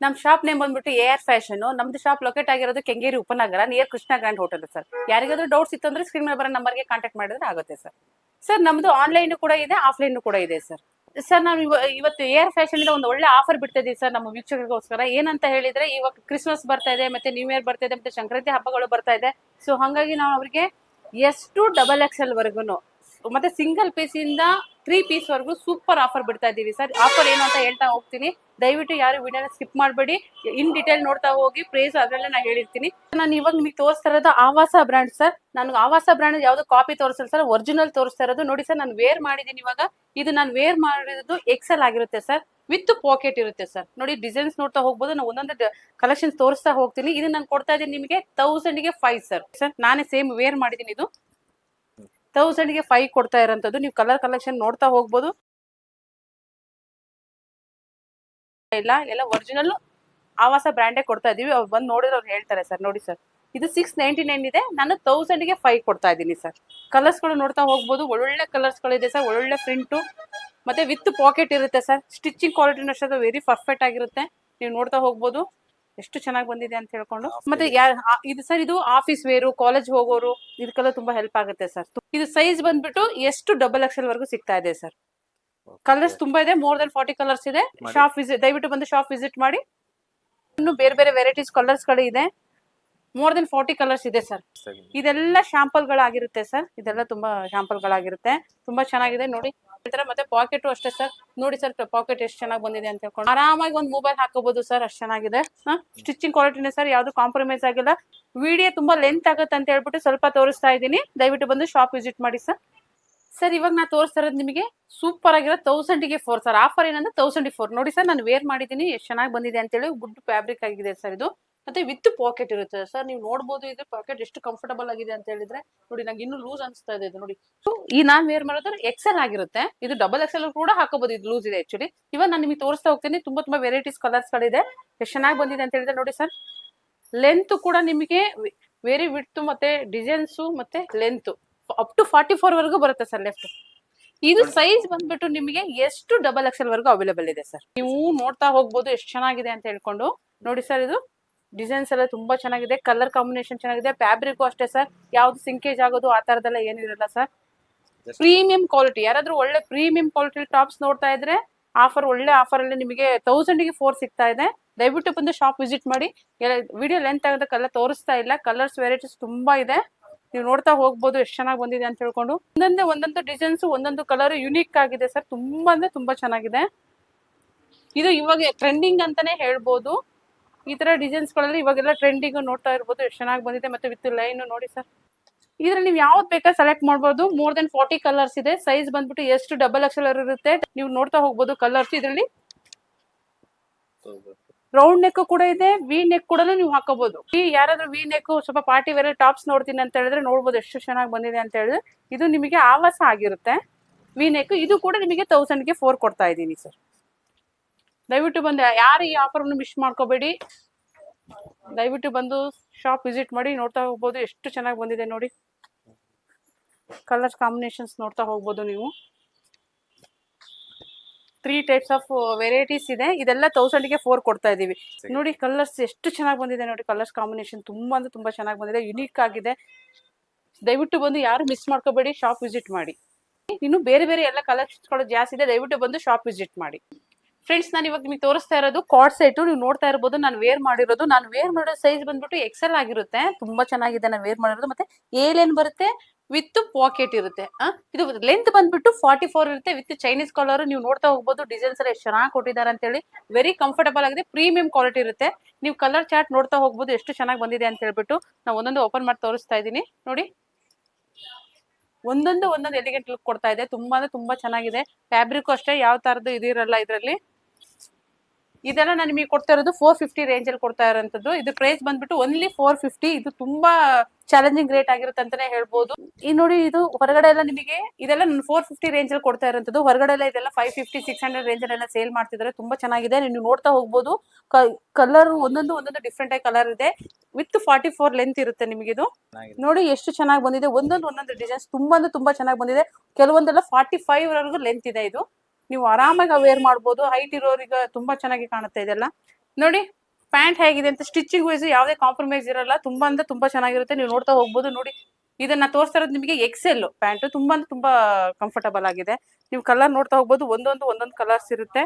ನಮ್ shop name ಬಂದ್ಬಿಟ್ಟು AR fashion. ನಮ್ದು ಶಾಪ್ ಲೊಕೇಟ್ ಆಗಿರೋದು ಕೆಂಗೇರಿ ಉಪನಗರ near Krishna grand hotel sir. ಯಾರಿಗಾದ್ರೂ ಡೌಟ್ಸ್ ಇತ್ತು ಅಂದ್ರೆ ಸ್ಕ್ರೀನ್ ಮೇಲೆ ಬರೋ ನಂಬರ್ಗೆ ಕಾಂಟ್ಯಾಕ್ಟ್ ಮಾಡಿದ್ರೆ ಆಗುತ್ತೆ ಸರ್. ಸರ್ ನಮ್ದು ಆನ್ಲೈನ್ ಕೂಡ ಇದೆ, ಆಫ್ಲೈನ್ ಕೂಡ ಇದೆ ಸರ್. ಸರ್ ನಾವು ಇವತ್ತು AR ಫ್ಯಾಷನ್ ಇಂದ ಒಂದು ಒಳ್ಳೆ ಆಫರ್ ಬಿಡ್ತಾ ಇದೀವಿ ಸರ್ ನಮ್ಮ ವೀಕ್ಷಕರಿಗೋಸ್ಕರ. ಏನಂತ ಹೇಳಿದ್ರೆ ಇವಾಗ ಕ್ರಿಸ್ಮಸ್ ಬರ್ತಾ ಇದೆ, ಮತ್ತೆ ನ್ಯೂ ಇಯರ್ ಬರ್ತಾ ಇದೆ, ಮತ್ತೆ ಸಂಕ್ರಾಂತಿ ಹಬ್ಬಗಳು ಬರ್ತಾ ಇದೆ. ಸೊ ಹಾಗಾಗಿ ನಾವು ಅವರಿಗೆ ಎಷ್ಟು XXL ವರ್ಗುನು ಮತ್ತೆ ಸಿಂಗಲ್ ಪೀಸ್ ಇಂದ 3 ಪೀಸ್ ವರೆಗೂ ಸೂಪರ್ ಆಫರ್ ಬಿಡ್ತಾ ಇದೀವಿ ಸರ್. ಆಫರ್ ಏನು ಅಂತ ಹೇಳ್ತಾ ಹೋಗ್ತೀನಿ, ದಯವಿಟ್ಟು ಯಾರು ವಿಡಿಯೋನ ಸ್ಕಿಪ್ ಮಾಡಬೇಡಿ, ಇನ್ ಡೀಟೇಲ್ ನೋಡ್ತಾ ಹೋಗಿ. ಪ್ರೈಸ್ ಅದರಲ್ಲೇ ನಾನು ಹೇಳಿರ್ತೀನಿ. ನಾನು ಇವಾಗ ನಿಮಗೆ ತೋರಿಸ್ತಾ ಇರೋದು ಆವಾಸ ಬ್ರ್ಯಾಂಡ್ ಸರ್. ನಾನು ಆವಾಸ ಬ್ರ್ಯಾಂಡ್ ಯಾವ್ದು ಕಾಪಿ ತೋರಿಸಲ್ಲ ಸರ್, ಒರಿಜಿನಲ್ ತೋರಿಸ್ತಾ ಇರೋದು. ನೋಡಿ ಸರ್, ನಾನು ವೇರ್ ಮಾಡಿದೀನಿ ಇವಾಗ. ಇದು ನಾನು ವೇರ್ ಮಾಡಿರೋದು XL ಆಗಿರುತ್ತೆ ಸರ್, ವಿತ್ ಪಾಕೆಟ್ ಇರುತ್ತೆ ಸರ್. ನೋಡಿ ಡಿಸೈನ್ಸ್ ನೋಡ್ತಾ ಹೋಗ್ಬೋದು, ನಾನು ಒಂದೊಂದು ಕಲೆಕ್ಷನ್ ತೋರಿಸ್ತಾ ಹೋಗ್ತೀನಿ. ಇದು ನಾನು ಕೊಡ್ತಾ ಇದ್ದೀನಿ ನಿಮಗೆ 1000ಗೆ 5 ಸರ್. ಸರ್ ನಾನೇ ಸೇಮ್ ವೇರ್ ಮಾಡಿದೀನಿ. ಇದು 1000ಗೆ 5 ಕೊಡ್ತಾ ಇರೋಂಥದ್ದು. ನೀವು ಕಲರ್ ಕಲೆಕ್ಷನ್ ನೋಡ್ತಾ ಹೋಗ್ಬೋದು. ಎಲ್ಲ ಒರಿಜಿನಲ್ ಆವಾಸ ಬ್ರ್ಯಾಂಡೇ ಕೊಡ್ತಾ ಇದೀವಿ. ಅವ್ರು ಬಂದು ನೋಡಿದ್ರೆ ಅವ್ರು ಹೇಳ್ತಾರೆ ಸರ್. ನೋಡಿ ಸರ್, ಇದು 699 ಇದೆ, ನಾನು 1000ಗೆ 5 ಕೊಡ್ತಾ ಇದ್ದೀನಿ ಸರ್. ಕಲರ್ಸ್ ಗಳು ನೋಡ್ತಾ ಹೋಗ್ಬೋದು, ಒಳ್ಳೊಳ್ಳೆ ಕಲರ್ಸ್ ಗಳಿದೆ ಸರ್, ಒಳ್ಳೊಳ್ಳೆ ಪ್ರಿಂಟು ಮತ್ತೆ ವಿತ್ ಪಾಕೆಟ್ ಇರುತ್ತೆ ಸರ್. ಸ್ಟಿಚಿಂಗ್ ಕ್ವಾಲಿಟಿನ ಅಷ್ಟೇ ವೆರಿ ಪರ್ಫೆಕ್ಟ್ ಆಗಿರುತ್ತೆ. ನೀವು ನೋಡ್ತಾ ಹೋಗ್ಬೋದು ಎಷ್ಟು ಚೆನ್ನಾಗಿ ಬಂದಿದೆ ಅಂತ ಹೇಳ್ಕೊಂಡು. ಮತ್ತೆ ಇದು ಸರ್, ಇದು ಆಫೀಸ್ ವೇರು, ಕಾಲೇಜ್ ಹೋಗೋರು ಇದಕ್ಕೆಲ್ಲ ತುಂಬಾ ಹೆಲ್ಪ್ ಆಗುತ್ತೆ ಸರ್. ಇದು ಸೈಜ್ ಬಂದ್ಬಿಟ್ಟು ಎಷ್ಟು XXL ವರೆಗೂ ಸಿಗ್ತಾ ಇದೆ ಸರ್. ಕಲರ್ಸ್ ತುಂಬಾ ಇದೆ, ಮೋರ್ ದನ್ 40 ಕಲರ್ಸ್ ಇದೆ. ಶಾಪ್ ವಿಸಿಟ್, ದಯವಿಟ್ಟು ಬಂದು ಶಾಪ್ ವಿಸಿಟ್ ಮಾಡಿ. ಇನ್ನು ಬೇರೆ ಬೇರೆ ವೆರೈಟೀಸ್ ಕಲರ್ಸ್ ಗಳು ಇದೆ, ಮೋರ್ ದನ್ 40 ಕಲರ್ಸ್ ಇದೆ ಸರ್. ಇದೆಲ್ಲ ಶಾಂಪಲ್ ಗಳಾಗಿರುತ್ತೆ ಸರ್, ಇದೆಲ್ಲ ತುಂಬಾ ಶಾಂಪಲ್ ಗಳಾಗಿರುತ್ತೆ. ತುಂಬಾ ಚೆನ್ನಾಗಿದೆ ನೋಡಿ. ಮತ್ತೆ ಪಾಕೆಟ್ ಅಷ್ಟೇ ಸರ್. ನೋಡಿ ಸರ್, ಪಾಕೆಟ್ ಎಷ್ಟು ಚೆನ್ನಾಗಿ ಬಂದಿದೆ ಅಂತ ಹೇಳ್ಕೊಂಡು ಆರಾಮಾಗಿ ಒಂದು ಮೊಬೈಲ್ ಹಾಕೋಬಹುದು ಸರ್, ಅಷ್ಟು ಚೆನ್ನಾಗಿದೆ. ಸ್ಟಿಚಿಂಗ್ ಕ್ವಾಲಿಟಿನೇ ಸರ್, ಯಾವ್ದು ಕಾಂಪ್ರಮೈಸ್ ಆಗಿಲ್ಲ. ವಿಡಿಯೋ ತುಂಬಾ ಲೆಂತ್ ಆಗುತ್ತೆ ಅಂತ ಹೇಳ್ಬಿಟ್ಟು ಸ್ವಲ್ಪ ತೋರಿಸ್ತಾ ಇದ್ದೀನಿ. ದಯವಿಟ್ಟು ಬಂದು ಶಾಪ್ ವಿಸಿಟ್ ಮಾಡಿ ಸರ್. ಸರ್ ಇವಾಗ ನಾ ತೋರಿಸ್ತಾ ಇರೋದು ನಿಮಗೆ ಸೂಪರ್ ಆಗಿರೋ 1000ಗೆ 4 ಸರ್. ಆಫರ್ ಏನಂದ್ರೆ 1004. ನೋಡಿ ಸರ್, ನಾನು ವೇರ್ ಮಾಡಿದ್ದೀನಿ, ಎಷ್ಟು ಚೆನ್ನಾಗಿ ಬಂದಿದೆ ಅಂತ ಹೇಳಿ. ಗುಡ್ ಫ್ಯಾಬ್ರಿಕ್ ಆಗಿದೆ ಸರ್ ಇದು, ಮತ್ತೆ ವಿತ್ ಪಾಕೆಟ್ ಇರುತ್ತೆ ಸರ್. ನೀವು ನೋಡಬಹುದು ಇದು ಪಾಕೆಟ್ ಎಷ್ಟು ಕಂಫರ್ಟಬಲ್ ಆಗಿದೆ ಅಂತ ಹೇಳಿದ್ರೆ. ನೋಡಿ, ನಂಗೆ ಇನ್ನೂ ಲೂಸ್ ಅನಿಸ್ತಾ ಇದೆ ಇದು ನೋಡಿ. ಈ ನಾನ್ ವೇರ್ ಮಾಡೋದು XL ಆಗಿರುತ್ತೆ. ಇದು XXL ಕೂಡ ಹಾಕೋಬಹುದು, ಇದು ಲೂಸ್ ಇದೆ ಆಕ್ಚುಲಿ. ಇವಾಗ ನಾನು ನಿಮಗೆ ತೋರಿಸ್ತಾ ಹೋಗ್ತೀನಿ. ತುಂಬಾ ವೆರೈಟೀಸ್ ಕಲರ್ಸ್ ಗಳಿದೆ, ಎಷ್ಟು ಚೆನ್ನಾಗಿ ಬಂದಿದೆ ಅಂತ ಹೇಳಿದ್ರೆ. ನೋಡಿ ಸರ್, ಲೆಂತ್ ಕೂಡ ನಿಮಗೆ ವೆರಿ ವಿಡ್ತ್ ಮತ್ತೆ ಡಿಸೈನ್ಸ್ ಮತ್ತೆ ಲೆಂತ್ ಅಪ್ ಟು 44 ವರೆಗೂ ಬರುತ್ತೆ ಸರ್ ಲೆಫ್ಟ್. ಇದು ಸೈಜ್ ಬಂದ್ಬಿಟ್ಟು ನಿಮಗೆ ಎಷ್ಟು XXL ವರೆಗೂ ಅವೈಲೇಬಲ್ ಇದೆ ಸರ್. ನೀವು ನೋಡ್ತಾ ಹೋಗ್ಬೋದು ಎಷ್ಟು ಚೆನ್ನಾಗಿದೆ ಅಂತ ಹೇಳ್ಕೊಂಡು. ನೋಡಿ ಸರ್, ಇದು ಡಿಸೈನ್ಸ್ ಎಲ್ಲ ತುಂಬಾ ಚೆನ್ನಾಗಿದೆ, ಕಲರ್ ಕಾಂಬಿನೇಷನ್ ಚೆನ್ನಾಗಿದೆ, ಫ್ಯಾಬ್ರಿಕ್ ಅಷ್ಟೇ ಸರ್. ಯಾವ್ದು ಸಿಂಕೇಜ್ ಆಗೋದು ಆ ತರದೆಲ್ಲ ಏನಿರಲ್ಲ ಸರ್. ಪ್ರೀಮಿಯಂ ಕ್ವಾಲಿಟಿ, ಯಾರಾದ್ರೂ ಒಳ್ಳೆ ಪ್ರೀಮಿಯಂ ಕ್ವಾಲಿಟಿ ಟಾಪ್ಸ್ ನೋಡ್ತಾ ಇದ್ರೆ ಒಳ್ಳೆ ಆಫರ್ ಅಲ್ಲಿ ನಿಮಗೆ 1000ಗೆ 4 ಸಿಗ್ತಾ ಇದೆ. ದಯವಿಟ್ಟು ಬಂದು ಶಾಪ್ ವಿಸಿಟ್ ಮಾಡಿ. ವಿಡಿಯೋ ಲೆಂತ್ ಆಗೋದಕ್ಕೆಲ್ಲ ತೋರಿಸ್ತಾ ಇಲ್ಲ, ಕಲರ್ಸ್ ವೆರೈಟೀಸ್ ತುಂಬಾ ಇದೆ. ನೀವು ನೋಡ್ತಾ ಹೋಗ್ಬೋದು ಎಷ್ಟು ಚೆನ್ನಾಗಿ ಬಂದಿದೆ ಅಂತ ಹೇಳ್ಕೊಂಡು. ಒಂದೊಂದು ಡಿಸೈನ್ಸ್, ಒಂದೊಂದು ಕಲರ್ ಯುನೀಕ್ ಆಗಿದೆ ಸರ್. ತುಂಬಾ ಅಂದ್ರೆ ತುಂಬಾ ಚೆನ್ನಾಗಿದೆ. ಇದು ಇವಾಗ ಟ್ರೆಂಡಿಂಗ್ ಅಂತಾನೆ ಹೇಳ್ಬೋದು. ಈ ತರ ಡಿಸೈನ್ಸ್ ಗಳಲ್ಲಿ ಇವಾಗೆಲ್ಲ ಟ್ರೆಂಡಿಂಗ್ ನೋಡ್ತಾ ಇರ್ಬೋದು, ಎಷ್ಟು ಚೆನ್ನಾಗಿ ಬಂದಿದೆ. ಮತ್ತೆ ವಿತ್ ಲೈನ್ ನೋಡಿ ಸರ್. ಇದ್ರಲ್ಲಿ ನೀವು ಯಾವ್ದು ಬೇಕಾ ಸೆಲೆಕ್ಟ್ ಮಾಡಬಹುದು. ಮೋರ್ ದನ್ 40 ಕಲರ್ಸ್ ಇದೆ. ಸೈಜ್ ಬಂದ್ಬಿಟ್ಟು ಎಷ್ಟು XXL ಇರುತ್ತೆ. ನೀವು ನೋಡ್ತಾ ಹೋಗ್ಬೋದು ಕಲರ್ಸ್. ಇದರಲ್ಲಿ ರೌಂಡ್ ನೆಕ್ ಕೂಡ ಇದೆ, ವಿ ನೆಕ್ ಕೂಡ ನೀವು ಹಾಕೋಬಹುದು. ಯಾರಾದ್ರೂ ವಿ ನೆಕ್ ಸ್ವಲ್ಪ ಪಾರ್ಟಿ ವೇರ್ ಟಾಪ್ಸ್ ನೋಡ್ತೀನಿ ಅಂತ ಹೇಳಿದ್ರೆ ನೋಡ್ಬೋದು ಎಷ್ಟು ಚೆನ್ನಾಗಿ ಬಂದಿದೆ ಅಂತ ಹೇಳಿದ್ರೆ. ಇದು ನಿಮಗೆ ಆವಾಸ ಆಗಿರುತ್ತೆ ವಿ ನೆಕ್. ಇದು ಕೂಡ ನಿಮಗೆ 1000ಗೆ 4 ಕೊಡ್ತಾ ಇದ್ದೀನಿ ಸರ್. ದಯವಿಟ್ಟು ಬಂದು ಯಾರು ಈ ಆಫರ್ ಮಿಸ್ ಮಾಡ್ಕೋಬೇಡಿ. ದಯವಿಟ್ಟು ಬಂದು ಶಾಪ್ ವಿಸಿಟ್ ಮಾಡಿ. ನೋಡ್ತಾ ಹೋಗ್ಬೋದು ಎಷ್ಟು ಚೆನ್ನಾಗಿ ಬಂದಿದೆ ನೋಡಿ. ಕಲರ್ಸ್ ಕಾಂಬಿನೇಷನ್ಸ್ ನೋಡ್ತಾ ಹೋಗ್ಬೋದು ನೀವು. 3 ಟೈಪ್ಸ್ ಆಫ್ ವೆರೈಟೀಸ್ ಇದೆ. ಇದೆಲ್ಲ 1000ಗೆ 4 ಕೊಡ್ತಾ ಇದೀವಿ. ನೋಡಿ ಕಲರ್ಸ್ ಎಷ್ಟು ಚೆನ್ನಾಗಿ ಬಂದಿದೆ ನೋಡಿ. ಕಲರ್ಸ್ ಕಾಂಬಿನೇಷನ್ ತುಂಬಾ ಅಂದ್ರೆ ತುಂಬಾ ಚೆನ್ನಾಗಿ ಬಂದಿದೆ, ಯುನೀಕ್ ಆಗಿದೆ. ದಯವಿಟ್ಟು ಬಂದು ಯಾರು ಮಿಸ್ ಮಾಡ್ಕೋಬೇಡಿ, ಶಾಪ್ ವಿಸಿಟ್ ಮಾಡಿ. ಇನ್ನು ಬೇರೆ ಬೇರೆ ಎಲ್ಲ ಕಲೆಕ್ಷನ್ಸ್ಗಳು ಜಾಸ್ತಿ ಇದೆ, ದಯವಿಟ್ಟು ಬಂದು ಶಾಪ್ ವಿಸಿಟ್ ಮಾಡಿ. ಫ್ರೆಂಡ್ಸ್, ನಾನು ಇವಾಗ ನಿಮಗೆ ತೋರಿಸ್ತಾ ಇರೋದು ಕಾರ್ಡ್ ಸೆಟ್. ನೀವು ನೋಡ್ತಾ ಇರಬಹುದು ನಾನು ವೇರ್ ಮಾಡಿರೋದು. ನಾನು ವೇರ್ ಮಾಡೋ ಸೈಜ್ ಬಂದ್ಬಿಟ್ಟು XL ಆಗಿರುತ್ತೆ. ತುಂಬಾ ಚೆನ್ನಾಗಿದೆ ನಾನು ವೇರ್ ಮಾಡಿರೋದು. ಮತ್ತೆ ಎ ಲೈನ್ ಬರುತ್ತೆ, ವಿತ್ ಪಾಕೆಟ್ ಇರುತ್ತೆ. ಇದು ಲೆಂತ್ ಬಂದ್ಬಿಟ್ಟು 44 ಇರುತ್ತೆ, ವಿತ್ ಚೈನೀಸ್ ಕಾಲರ್. ನೀವು ನೋಡ್ತಾ ಹೋಗ್ಬೋದು ಡಿಸೈನ್ಸ್ ಎಲ್ಲ ಎಷ್ಟು ಚೆನ್ನಾಗಿ ಕೊಟ್ಟಿದ್ದಾರೆ ಅಂತ ಹೇಳಿ. ವೆರಿ ಕಂಫರ್ಟಬಲ್ ಆಗಿದೆ, ಪ್ರೀಮಿಯಂ ಕ್ವಾಲಿಟಿ ಇರುತ್ತೆ. ನೀವು ಕಲರ್ ಚಾರ್ಟ್ ನೋಡ್ತಾ ಹೋಗ್ಬೋದು ಎಷ್ಟು ಚೆನ್ನಾಗಿ ಬಂದಿದೆ ಅಂತ ಹೇಳ್ಬಿಟ್ಟು. ನಾವು ಒಂದೊಂದು ಓಪನ್ ಮಾಡಿ ತೋರಿಸ್ತಾ ಇದ್ದೀನಿ ನೋಡಿ. ಒಂದೊಂದು ಎಲಿಗೆಂಟ್ ಲುಕ್ ಕೊಡ್ತಾ ಇದೆ. ತುಂಬಾ ಅಂದ್ರೆ ತುಂಬಾ ಚೆನ್ನಾಗಿದೆ. ಫ್ಯಾಬ್ರಿಕ್ ಅಷ್ಟೇ, ಯಾವ ತರದ್ದು ಇದಿರಲ್ಲ ಇದರಲ್ಲಿ. ಇದೆಲ್ಲ ನಾನು ನಿಮಗೆ ಕೊಡ್ತಾ ಇರೋದು 450 ರೇಂಜ್ ಅಲ್ಲಿ ಕೊಡ್ತಾ ಇರೋಂಥದ್ದು. ಇದು ಪ್ರೈಸ್ ಬಂದ್ಬಿಟ್ಟು ಓನ್ಲಿ 450. ಇದು ತುಂಬಾ ಚಾಲೆಂಜಿಂಗ್ ರೇಟ್ ಆಗಿರುತ್ತೆ ಅಂತಾನೆ ಹೇಳ್ಬೋದು. ಈ ನೋಡಿ, ಇದು ಹೊರಗಡೆ ಎಲ್ಲ ನಿಮಗೆ ಇದೆಲ್ಲ 450 ರೇಂಜ್ ಅಲ್ಲಿ ಕೊಡ್ತಾ ಇರೋಂಥದ್ದು. ಹೊರಗಡೆ ಎಲ್ಲ ಇದೆಲ್ಲ 550 600 ರೇಂಜ್ ಅಲ್ಲೆಲ್ಲ ಸೇಲ್ ಮಾಡ್ತಿದ್ದಾರೆ. ತುಂಬಾ ಚೆನ್ನಾಗಿದೆ, ನೀವು ನೋಡ್ತಾ ಹೋಗ್ಬೋದು. ಕಲರ್ ಒಂದೊಂದು ಡಿಫ್ರೆಂಟ್ ಆಗಿ ಕಲರ್ ಇದೆ. ವಿತ್ 44 ಲೆಂತ್ ಇರುತ್ತೆ ನಿಮಗೆ. ಇದು ನೋಡಿ ಎಷ್ಟು ಚೆನ್ನಾಗಿ ಬಂದಿದೆ. ಒಂದೊಂದು ಡಿಸೈನ್ಸ್ ತುಂಬಾ ಅಂದ್ರೆ ತುಂಬಾ ಚೆನ್ನಾಗಿ ಬಂದಿದೆ. ಕೆಲವೊಂದೆಲ್ಲ 45 ವರೆಗೂ ಲೆಂತ್ ಇದೆ. ಇದು ನೀವು ಆರಾಮಾಗಿ ವೇರ್ ಮಾಡ್ಬೋದು. ಹೈಟ್ ಇರೋರಿಗೆ ತುಂಬಾ ಚೆನ್ನಾಗಿ ಕಾಣುತ್ತೆ ಇದೆಲ್ಲ. ನೋಡಿ ಪ್ಯಾಂಟ್ ಹೇಗಿದೆ ಅಂತ, ಸ್ಟಿಚಿಂಗ್ ವೈಸ್ ಯಾವುದೇ ಕಾಂಪ್ರಮೈಸ್ ಇರಲ್ಲ, ತುಂಬಾ ಅಂದ್ರೆ ತುಂಬಾ ಚೆನ್ನಾಗಿರುತ್ತೆ. ನೀವು ನೋಡ್ತಾ ಹೋಗ್ಬೋದು. ನೋಡಿ ಇದನ್ನ ತೋರಿಸ್ತಾ ಇರೋದು ನಿಮಗೆ ಎಕ್ಸೆಲ್ ಪ್ಯಾಂಟ್, ತುಂಬಾ ಅಂದ್ರೆ ತುಂಬಾ ಕಂಫರ್ಟಬಲ್ ಆಗಿದೆ. ನೀವು ಕಲರ್ ನೋಡ್ತಾ ಹೋಗ್ಬೋದು, ಒಂದೊಂದು ಕಲರ್ಸ್ ಇರುತ್ತೆ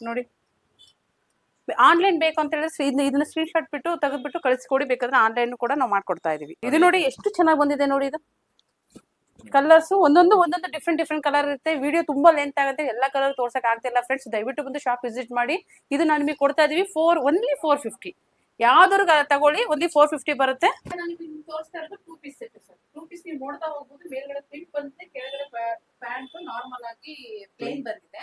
ನೋಡಿ. ಆನ್ಲೈನ್ ಬೇಕು ಅಂತ ಹೇಳಿದ್ರೆ ಇದನ್ನ ಸ್ಕ್ರೀನ್ ಶಾಟ್ ಬಿಟ್ಟು ತೆಗೆದ್ಬಿಟ್ಟು ಕಳಿಸ್ಕೊಡಿ, ಬೇಕಾದ್ರೆ ಆನ್ಲೈನ್ ಕೂಡ ನಾವು ಮಾಡ್ಕೊಡ್ತಾ ಇದೀವಿ. ಇದು ನೋಡಿ ಎಷ್ಟು ಚೆನ್ನಾಗಿ ಬಂದಿದೆ ನೋಡಿ. ಇದು ಕಲರ್ಸ್ ಒಂದೊಂದು ಡಿಫ್ರೆಂಟ್ ಕಲರ್ ಇರುತ್ತೆ. ವಿಡಿಯೋ ತುಂಬಾ ಲೆಂತ್ ಆಗುತ್ತೆ, ಎಲ್ಲಾ ಕಲರ್ ತೋರ್ಸಕ್ ಆಗ್ತಿಲ್ಲ ಫ್ರೆಂಡ್ಸ್. ದಯವಿಟ್ಟು ಬಂದು ಶಾಪ್ ವಿಸಿಟ್ ಮಾಡಿ. ಇದು ನಾನು ನಿಮಗೆ ಕೊಡ್ತಾ ಇದೀವಿ ಓನ್ಲಿ 450. ಯಾವ್ದಾದ್ರು ತಗೊಳ್ಳಿ, ಓನ್ಲಿ 450 ಬರುತ್ತೆ. ನಾನು ತೋರಿಸ್ತಾ ಇರೋದು 2 ಪೀಸ್ ಸೆಟ್ ಸರ್. 2 ಪೀಸ್ ನೀವು ನೋಡ್ತಾ ಹೋಗ್ಬೋದು. ಮೇಲ್ಗಡೆ ಪ್ರಿಂಟ್ ಬಂದಿದೆ, ಕೆಳಗಡೆ ಪ್ಯಾಂಟ್ ನಾರ್ಮಲ್ ಆಗಿ ಪ್ಲೇನ್ ಬಂದಿದೆ.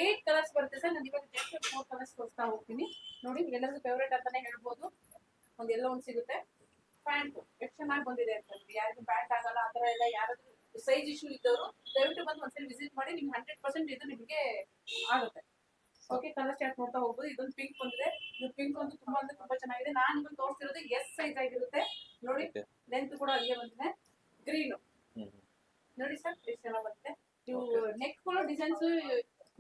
8 ಕಲರ್ಸ್ ಬರುತ್ತೆ ಸರ್. ನಾನು ಇವಾಗ ಜಸ್ಟ್ 4 ಕಲರ್ಸ್ ತೋರಿಸ್ತಾ ಹೋಗ್ತೀನಿ ನೋಡಿ. ಎಲ್ಲರಿಗೂ ಫೇವರೇಟ್ ಅಂತಾನೆ ಹೇಳ್ಬೋದು. ಎಲ್ಲ ಒಂದು ಸಿಗುತ್ತೆ. ಪ್ಯಾಂಟ್ ಎಷ್ಟು ಚೆನ್ನಾಗಿ ಬಂದಿದೆ ಅಂತಂದ್ರೆ, ಯಾರಿಗೂ ಪ್ಯಾಂಟ್ ಆಗಲ್ಲ ಆತರ ಎಲ್ಲ, ಯಾರಾದ್ರೂ ಸೈಜ್ ಇಶ್ಯೂ ಇದ್ದವರು ದಯವಿಟ್ಟು ಬಂದು ಒಂದ್ಸಲ ವಿಸಿಟ್ ಮಾಡಿ. ನಿಮ್ಗೆ 100% ಇದು ನಿಮಗೆ ಆಗುತ್ತೆ. ಓಕೆ, ಕಲರ್ ಚಾರ್ಟ್ ನೋಡ್ತಾ ಹೋಗ್ಬೋದು. ಇದೊಂದು ಪಿಂಕ್ ಬಂದಿದೆ. ಇದು ಪಿಂಕ್ ಒಂದು ತುಂಬಾ ಅಂದ್ರೆ ತುಂಬಾ ಚೆನ್ನಾಗಿದೆ. ನಾನು ನಿಮಗೆ ತೋರಿಸ್ತಿರೋದು ಎಸ್ ಸೈಜ್ ಆಗಿರುತ್ತೆ ನೋಡಿ. ಲೆಂತ್ ಕೂಡ ಅಲ್ಲಿಗೆ ಬಂದಿದೆ. ಗ್ರೀನ್ ನೋಡಿ ಸರ್, ಎಷ್ಟು ಚೆನ್ನಾಗಿ ಬರುತ್ತೆ. ನೀವು ನೆಕ್ ಕೂಡ ಡಿಸೈನ್ಸ್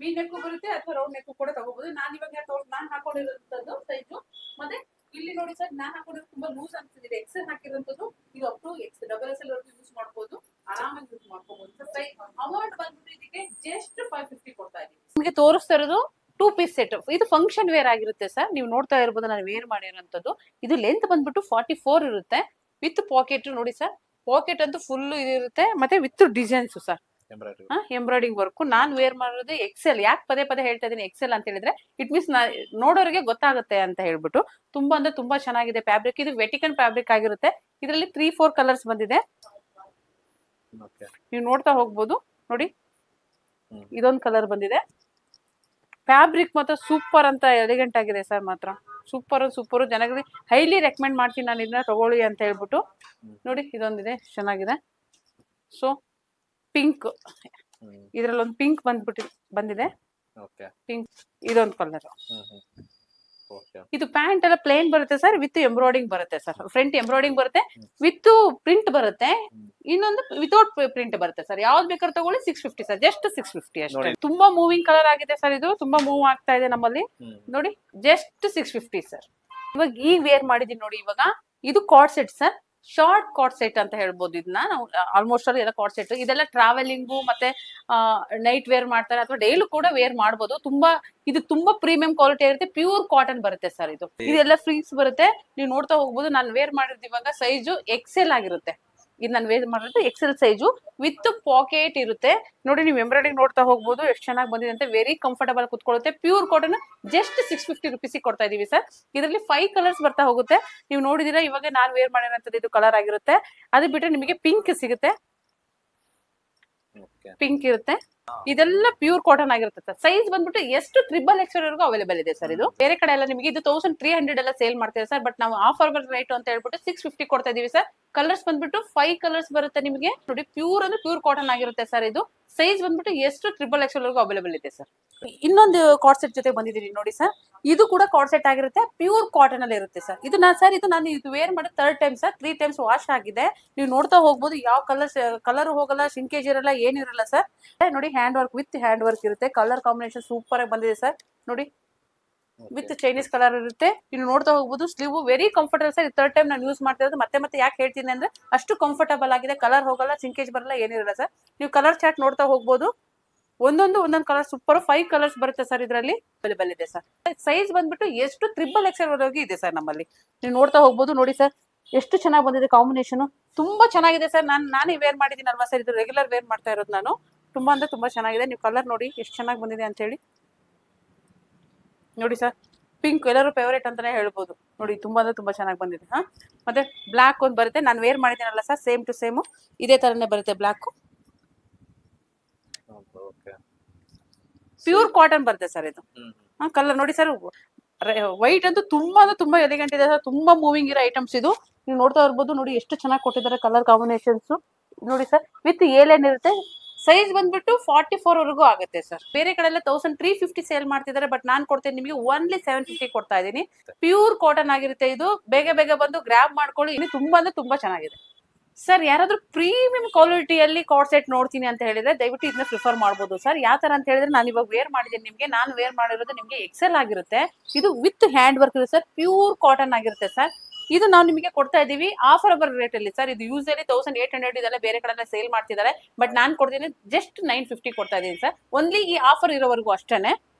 ವಿ ನೆಕ್ ಬರುತ್ತೆ ಅಥವಾ ರೌಂಡ್ ನೆಕ್ ಕೂಡ ತಗೋಬಹುದು. ನಾನು ಇವಾಗ ನಾನು ಹಾಕೊಂಡಿರೋಂಥದ್ದು ಸೈಜು. ಮತ್ತೆ ಇಲ್ಲಿ ನೋಡಿ ಸರ್, ನಾನು ಹಾಕೊಂಡಿರೋದು ತುಂಬಾ ಲೂಸ್ ಅನ್ಸುತ್ತಿದೆ. ಎಕ್ಸೆಲ್ ಹಾಕಿರೋಂಥದ್ದು. ಇದು ಅಪ್ ಟು ಡಬಲ್ ಎಕ್ಸೆಲ್ ವರೆಗೂ ಯೂಸ್ ಮಾಡ್ಬೋದು, ಆರಾಮಾಗಿ ಯೂಸ್ ಮಾಡ್ಕೋಬಹುದು ಸರ್. ಅಮೌಂಟ್ ಬಂದ್ಬಿಟ್ಟು ಇದಕ್ಕೆ ಜಸ್ಟ್ 550 ಕೊಡ್ತಾ ಇದ್ದೀನಿ. ನಿಮಗೆ ತೋರಿಸ್ತಾ ಇರೋದು 2 ಪೀಸ್ ಸೆಟ್. ಇದು ಫಂಕ್ಷನ್ ವೇರ್ ಆಗಿರುತ್ತೆ ಸರ್. ನೀವು ನೋಡ್ತಾ ಇರ್ಬೋದು, ನಾನು ವೇರ್ ಮಾಡಿರೋಂಥದ್ದು. ಇದು ಲೆಂತ್ ಬಂದ್ಬಿಟ್ಟು 44 ಇರುತ್ತೆ, ವಿತ್ ಪಾಕೆಟ್ ನೋಡಿ ಸರ್. ಪಾಕೆಟ್ ಅಂತೂ ಫುಲ್ ಇರುತ್ತೆ, ಮತ್ತೆ with designs sir, embroiding work. ನಾನ್ ವೇರ್ ಮಾಡೋದು ಎಕ್ಸೆಲ್. ಯಾಕೆ ಪದೇ ಹೇಳ್ತಾ ಇದೀನಿ ಎಕ್ಸೆಲ್ ಅಂತ ಹೇಳಿದ್ರೆ, ಇಟ್ ಮೀನ್ಸ್ ನೋಡೋರಿಗೆ ಗೊತ್ತಾಗುತ್ತೆ ಅಂತ ಹೇಳ್ಬಿಟ್ಟು. ತುಂಬಾ ಅಂದ್ರೆ ತುಂಬಾ ಚೆನ್ನಾಗಿದೆ ಫ್ಯಾಬ್ರಿಕ್. ಇದು ವೆಟಿಕನ್ ಫ್ಯಾಬ್ರಿಕ್ ಆಗಿರುತ್ತೆ. ಇದರಲ್ಲಿ 3-4 ಕಲರ್ಸ್ ಬಂದಿದೆ, ನೀವು ನೋಡ್ತಾ ಹೋಗ್ಬೋದು ನೋಡಿ. ಇದೊಂದು ಕಲರ್ ಬಂದಿದೆ. ಫ್ಯಾಬ್ರಿಕ್ ಮಾತ್ರ ಸೂಪರ್ ಅಂತ ಎಲಿಗೆಂಟ್ ಆಗಿದೆ ಸರ್. ಮಾತ್ರ ಸೂಪರ್ ಜನಗಳಿಗೆ ಹೈಲಿ ರೆಕಮೆಂಡ್ ಮಾಡ್ತೀನಿ ನಾನು, ಇದನ್ನ ತಗೊಳ್ಳಿ ಅಂತ ಹೇಳ್ಬಿಟ್ಟು. ನೋಡಿ ಇದೊಂದಿದೆ, ಚೆನ್ನಾಗಿದೆ. ಸೊ ಪಿಂಕ್, ಇದ್ರಲ್ಲಿ ಒಂದು ಪಿಂಕ್ ಬಂದಿದೆ ಪಿಂಕ್. ಇದೊಂದು ಕಲರ್. ಇದು ಪ್ಯಾಂಟ್ ಎಲ್ಲ ಪ್ಲೇನ್ ಬರುತ್ತೆ ಸರ್, ವಿತ್ ಎಂಬ್ರಾಯ್ಡಿಂಗ್ ಬರುತ್ತೆ ಸರ್. ಫ್ರಂಟ್ ಎಂಬ್ರಾಯ್ಡಿಂಗ್ ಬರುತ್ತೆ, ವಿತ್ ಪ್ರಿಂಟ್ ಬರುತ್ತೆ. ಇನ್ನೊಂದು ವಿತೌಟ್ ಪ್ರಿಂಟ್ ಬರುತ್ತೆ ಸರ್. ಯಾವ್ದು ಬೇಕಾದ್ರೂ ತಗೊಳ್ಳಿ. 650 ಸರ್, ಜಸ್ಟ್ 650 ಅಷ್ಟೇ. ತುಂಬಾ ಮೂವಿಂಗ್ ಕಲರ್ ಆಗಿದೆ ಸರ್. ಇದು ತುಂಬಾ ಮೂವ್ ಆಗ್ತಾ ಇದೆ ನಮ್ಮಲ್ಲಿ ನೋಡಿ. Just 650 sir. ಇವಾಗ ಈಗ ವೇರ್ ಮಾಡಿದೀನಿ ನೋಡಿ. ಇವಾಗ ಇದು card set sir, short card set ಅಂತ ಹೇಳ್ಬೋದು. ಇದನ್ನ ನಾವು ಆಲ್ಮೋಸ್ಟ್ ಅಲ್ಲಿ ಎಲ್ಲ ಕಾರ್ಡ್ ಸೆಟ್. ಇದೆಲ್ಲ ಟ್ರಾವೆಲಿಂಗು ಮತ್ತೆ ನೈಟ್ ವೇರ್ ಮಾಡ್ತಾರೆ, ಅಥವಾ ಡೈಲಿ ಕೂಡ ವೇರ್ ಮಾಡ್ಬೋದು. ಇದು ತುಂಬಾ ಪ್ರೀಮಿಯಂ ಕ್ವಾಲಿಟಿ ಇರುತ್ತೆ. ಪ್ಯೂರ್ ಕಾಟನ್ ಬರುತ್ತೆ ಸರ್. ಇದೆಲ್ಲ ಫ್ರೀಸ್ ಬರುತ್ತೆ. ನೀವು ನೋಡ್ತಾ ಹೋಗ್ಬೋದು. ನಾನು ವೇರ್ ಮಾಡಿರೋದು ಇವಾಗ ಸೈಜು ಎಕ್ಸೆಲ್ ಆಗಿರುತ್ತೆ. ಇದು ನಾನು ವೇರ್ ಮಾಡಿರೋದು ಎಕ್ಸೆಲ್ ಸೈಜು, ವಿತ್ ಪಾಕೆಟ್ ಇರುತ್ತೆ ನೋಡಿ. ನೀವು ಎಂಬ್ರಾಯ್ಡಿಂಗ್ ನೋಡ್ತಾ ಹೋಗ್ಬೋದು, ಎಷ್ಟು ಚೆನ್ನಾಗಿ ಬಂದಿದೆ ಅಂತ. ವೆರಿ ಕಂಫರ್ಟಬಲ್ ಕುತ್ಕೊಳ್ಳುತ್ತೆ. Pure cotton. ಜಸ್ಟ್ 650 ರುಪೀಸ್ ಕೊಡ್ತಾ ಇದೀವಿ ಸರ್. ಇದರಲ್ಲಿ 5 ಕಲರ್ಸ್ ಬರ್ತಾ ಹೋಗುತ್ತೆ. ನೀವು ನೋಡಿದಿರಾ, ಇವಾಗ ನಾನು ವೇರ್ ಮಾಡಿರೋಂಥದ್ದು ಇದು ಕಲರ್ ಆಗಿರುತ್ತೆ. ಅದು ಬಿಟ್ಟರೆ ನಿಮಗೆ ಪಿಂಕ್ ಸಿಗುತ್ತೆ, ಪಿಂಕ್ ಇರುತ್ತೆ. ಇದೆಲ್ಲ ಪ್ಯೂರ್ ಕಾಟನ್ ಆಗಿರುತ್ತೆ ಸರ್. ಸೈಜ್ ಬಂದ್ಬಿಟ್ಟು ಎಷ್ಟು 3XL ವರೆಗೂ ಅವೈಲೇಬಲ್ ಇದೆ ಸರ್. ಇದು ಬೇರೆ ಕಡೆ ಎಲ್ಲ ನಿಮಗೆ ಇದು 1300 ಎಲ್ಲ ಸೇಲ್ ಮಾಡ್ತೀವಿ ಸರ್. ಬಟ್ ನಾವು ಆಫರ್ ರೇಟ್ ಅಂತ ಹೇಳ್ಬಿಟ್ಟು 650 ಕೊಡ್ತಾ ಇದೀವಿ ಸರ್. ಕಲರ್ಸ್ ಬಂದ್ಬಿಟ್ಟು 5 ಕಲರ್ಸ್ ಬರುತ್ತೆ ನಿಮಗೆ ನೋಡಿ. ಪ್ಯೂರ್ ಅಂದ್ರೆ ಪ್ಯೂರ್ ಕಾಟನ್ ಆಗಿರುತ್ತೆ ಸರ್. ಇದು ಸೈಜ್ ಬಂದ್ಬಿಟ್ಟು ಎಷ್ಟು 3XL ವರೆಗೂ ಅವೈಲೇಬಲ್ ಇದೆ ಸರ್. ಇನ್ನೊಂದು ಕಾರ್ಡ್ ಸೆಟ್ ಜೊತೆ ಬಂದಿದ್ದೀನಿ ನೋಡಿ ಸರ್. ಇದು ಕೂಡ ಕಾರ್ಡ್ ಸೆಟ್ ಆಗಿರುತ್ತೆ, ಪ್ಯೂರ್ ಕಾಟನ್ ಅಲ್ಲಿ ಇರುತ್ತೆ ಸರ್. ಇದು ನಾನು ವೇರ್ ಮಾಡಿ 3rd time sir. 3 times wash ಆಗಿದೆ. ನೀವು ನೋಡ್ತಾ ಹೋಗ್ಬೋದು. ಯಾವ ಕಲರ್ ಹೋಗಲ್ಲ, ಶಿಂಕೇಜ್ ಇರಲ್ಲ, ಏನಿರಲ್ಲ ಸರ್. ನೋಡಿ hand work, with hand work ಇರುತ್ತೆ. ಕಲರ್ ಕಾಂಬಿನೇಷನ್ ಸೂಪರ್ ಆಗಿ ಬಂದಿದೆ ಸರ್ ನೋಡಿ. ವಿತ್ ಚೈನೀಸ್ ಕಲರ್ ಇರುತ್ತೆ. ನೀವು ನೋಡ್ತಾ ಹೋಗ್ಬೋದು. Sleeve very comfortable sir. 3rd time ನಾನು ಯೂಸ್ ಮಾಡ್ತಾ ಇರೋದು. ಮತ್ತೆ ಯಾಕೆ ಹೇಳ್ತೀನಿ ಅಂದ್ರೆ, ಅಷ್ಟು ಕಂಫರ್ಟಬಲ್ ಆಗಿದೆ. ಕಲರ್ ಹೋಗಲ್ಲ, ಶಿಂಕೇಜ್ ಬರಲ್ಲ, ಏನಿರಲ್ಲ ಸರ್. ನೀವು ಕಲರ್ ಚಾರ್ಟ್ ನೋಡ್ತಾ ಹೋಗ್ಬೋದು. ಒಂದೊಂದು ಕಲರ್ ಸೂಪರ್. 5 ಕಲರ್ಸ್ ಬರುತ್ತೆ ಸರ್. ಇದರಲ್ಲಿ ಅವೈಲೇಬಲ್ ಇದೆ ಸರ್. ಸೈಜ್ ಬಂದ್ಬಿಟ್ಟು ಎಷ್ಟು 3XL ವರೆಗೂ ಇದೆ ಸರ್ ನಮ್ಮಲ್ಲಿ. ನೀವು ನೋಡ್ತಾ ಹೋಗ್ಬೋದು ನೋಡಿ ಸರ್, ಎಷ್ಟು ಚೆನ್ನಾಗಿ ಬಂದಿದೆ ಕಾಂಬಿನೇಷನ್. ತುಂಬಾ ಚೆನ್ನಾಗಿದೆ ಸರ್. ನಾನೇ ವೇರ್ ಮಾಡಿದ್ದೀನಿ ಅಲ್ವಾ ಸರ್. ಇದು ರೆಗ್ಯುಲರ್ ವೇರ್ ಮಾಡ್ತಾ ಇರೋದು ನಾನು. ತುಂಬಾ ಅಂದ್ರೆ ತುಂಬಾ ಚೆನ್ನಾಗಿದೆ. ನೀವು ಕಲರ್ ನೋಡಿ ಎಷ್ಟು ಚೆನ್ನಾಗಿ ಬಂದಿದೆ ಅಂತ ಹೇಳಿ ನೋಡಿ ಸರ್. ಪಿಂಕ್ ಎಲ್ಲರೂ ಫೇವರೇಟ್ ಅಂತಾನೆ ಹೇಳ್ಬೋದು ನೋಡಿ. ತುಂಬಾ ಅಂದ್ರೆ ತುಂಬಾ ಚೆನ್ನಾಗಿ ಬಂದಿದೆ. ಮತ್ತೆ ಬ್ಲಾಕ್ ಒಂದು ಬರುತ್ತೆ. ನಾನು ವೇರ್ ಮಾಡಿದ್ದೀನಲ್ಲ ಸರ್, ಸೇಮ್ ಟು ಸೇಮ್ ಇದೇ ತರನೇ ಬರುತ್ತೆ. ಬ್ಲಾಕ್ ಪ್ಯೂರ್ ಕಾಟನ್ ಬರುತ್ತೆ ಸರ್. ಇದು ಕಲರ್ ನೋಡಿ ಸರ್. ವೈಟ್ ಅಂತೂ ತುಂಬಾ ಎಲಿಗೆಂಟ್ ಇದೆ ಸರ್. ತುಂಬಾ ಮೂವಿಂಗ್ ಇರೋ ಐಟಮ್ಸ್ ಇದು. ನೀವು ನೋಡ್ತಾ ಇರ್ಬೋದು ನೋಡಿ, ಎಷ್ಟು ಚೆನ್ನಾಗಿ ಕೊಟ್ಟಿದ್ದಾರೆ ಕಲರ್ ಕಾಂಬಿನೇಷನ್ಸ್ ನೋಡಿ ಸರ್. ವಿತ್ ಏಲೇನ್ ಇರುತ್ತೆ. ಸೈಜ್ ಬಂದ್ಬಿಟ್ಟು 44 ವರೆಗೂ ಆಗುತ್ತೆ ಸರ್. ಬೇರೆ ಕಡೆ ಎಲ್ಲ 1350 ಸೇಲ್ ಮಾಡ್ತಿದ್ದಾರೆ. ಬಟ್ ನಾನು ಕೊಡ್ತೇನೆ ನಿಮಗೆ ಓನ್ಲಿ 750 ಕೊಡ್ತಾ ಇದ್ದೀನಿ. ಪ್ಯೂರ್ ಕಾಟನ್ ಆಗಿರುತ್ತೆ. ಇದು ಬೇಗ ಬಂದು ಗ್ರಾಬ್ ಮಾಡ್ಕೊಳ್ಳಿ. ಇದು ತುಂಬಾ ಅಂದ್ರೆ ತುಂಬಾ ಚೆನ್ನಾಗಿದೆ. ಸರ್ ಯಾರಾದ್ರೂ ಪ್ರೀಮಿಯಂ ಕ್ವಾಲಿಟಿಯಲ್ಲಿ ಕಾರ್ಡ್ ಸೆಟ್ ನೋಡ್ತೀನಿ ಅಂತ ಹೇಳಿದ್ರೆ ದಯವಿಟ್ಟು ಇದನ್ನ ಪ್ರಿಫರ್ ಮಾಡ್ಬೋದು ಸರ್. ಯಾವ ತರ ಅಂತ ಹೇಳಿದ್ರೆ ನಾನು ಇವಾಗ ವೇರ್ ಮಾಡಿದ್ದೀನಿ ನಿಮ್ಗೆ, ನಾನು ವೇರ್ ಮಾಡಿರೋದು ನಿಮ್ಗೆ ಎಕ್ಸೆಲ್ ಆಗಿರುತ್ತೆ. ಇದು ವಿತ್ ಹ್ಯಾಂಡ್ ವರ್ಕ್ ಇದೆ ಸರ್, ಪ್ಯೂರ್ ಕಾಟನ್ ಆಗಿರುತ್ತೆ ಸರ್. ಇದು ನಾವು ನಿಮಗೆ ಕೊಡ್ತಾ ಇದೀವಿ ಆಫರಬಲ್ ರೇಟ್ ಅಲ್ಲಿ ಸರ್. ಇದು ಯೂಸಲಿ 1800 ಇದೆಲ್ಲ ಬೇರೆ ಕಡೆ ಸೇಲ್ ಮಾಡ್ತಿದ್ದಾರೆ, ಬಟ್ ನಾನು ಕೊಡ್ತೀನಿ ಜಸ್ಟ್ 950 ಕೊಡ್ತಾ ಇದೀನಿ ಸರ್. ಓನ್ಲಿ ಈ ಆಫರ್ ಇರೋವರೆಗೂ ಅಷ್ಟೇನೆ.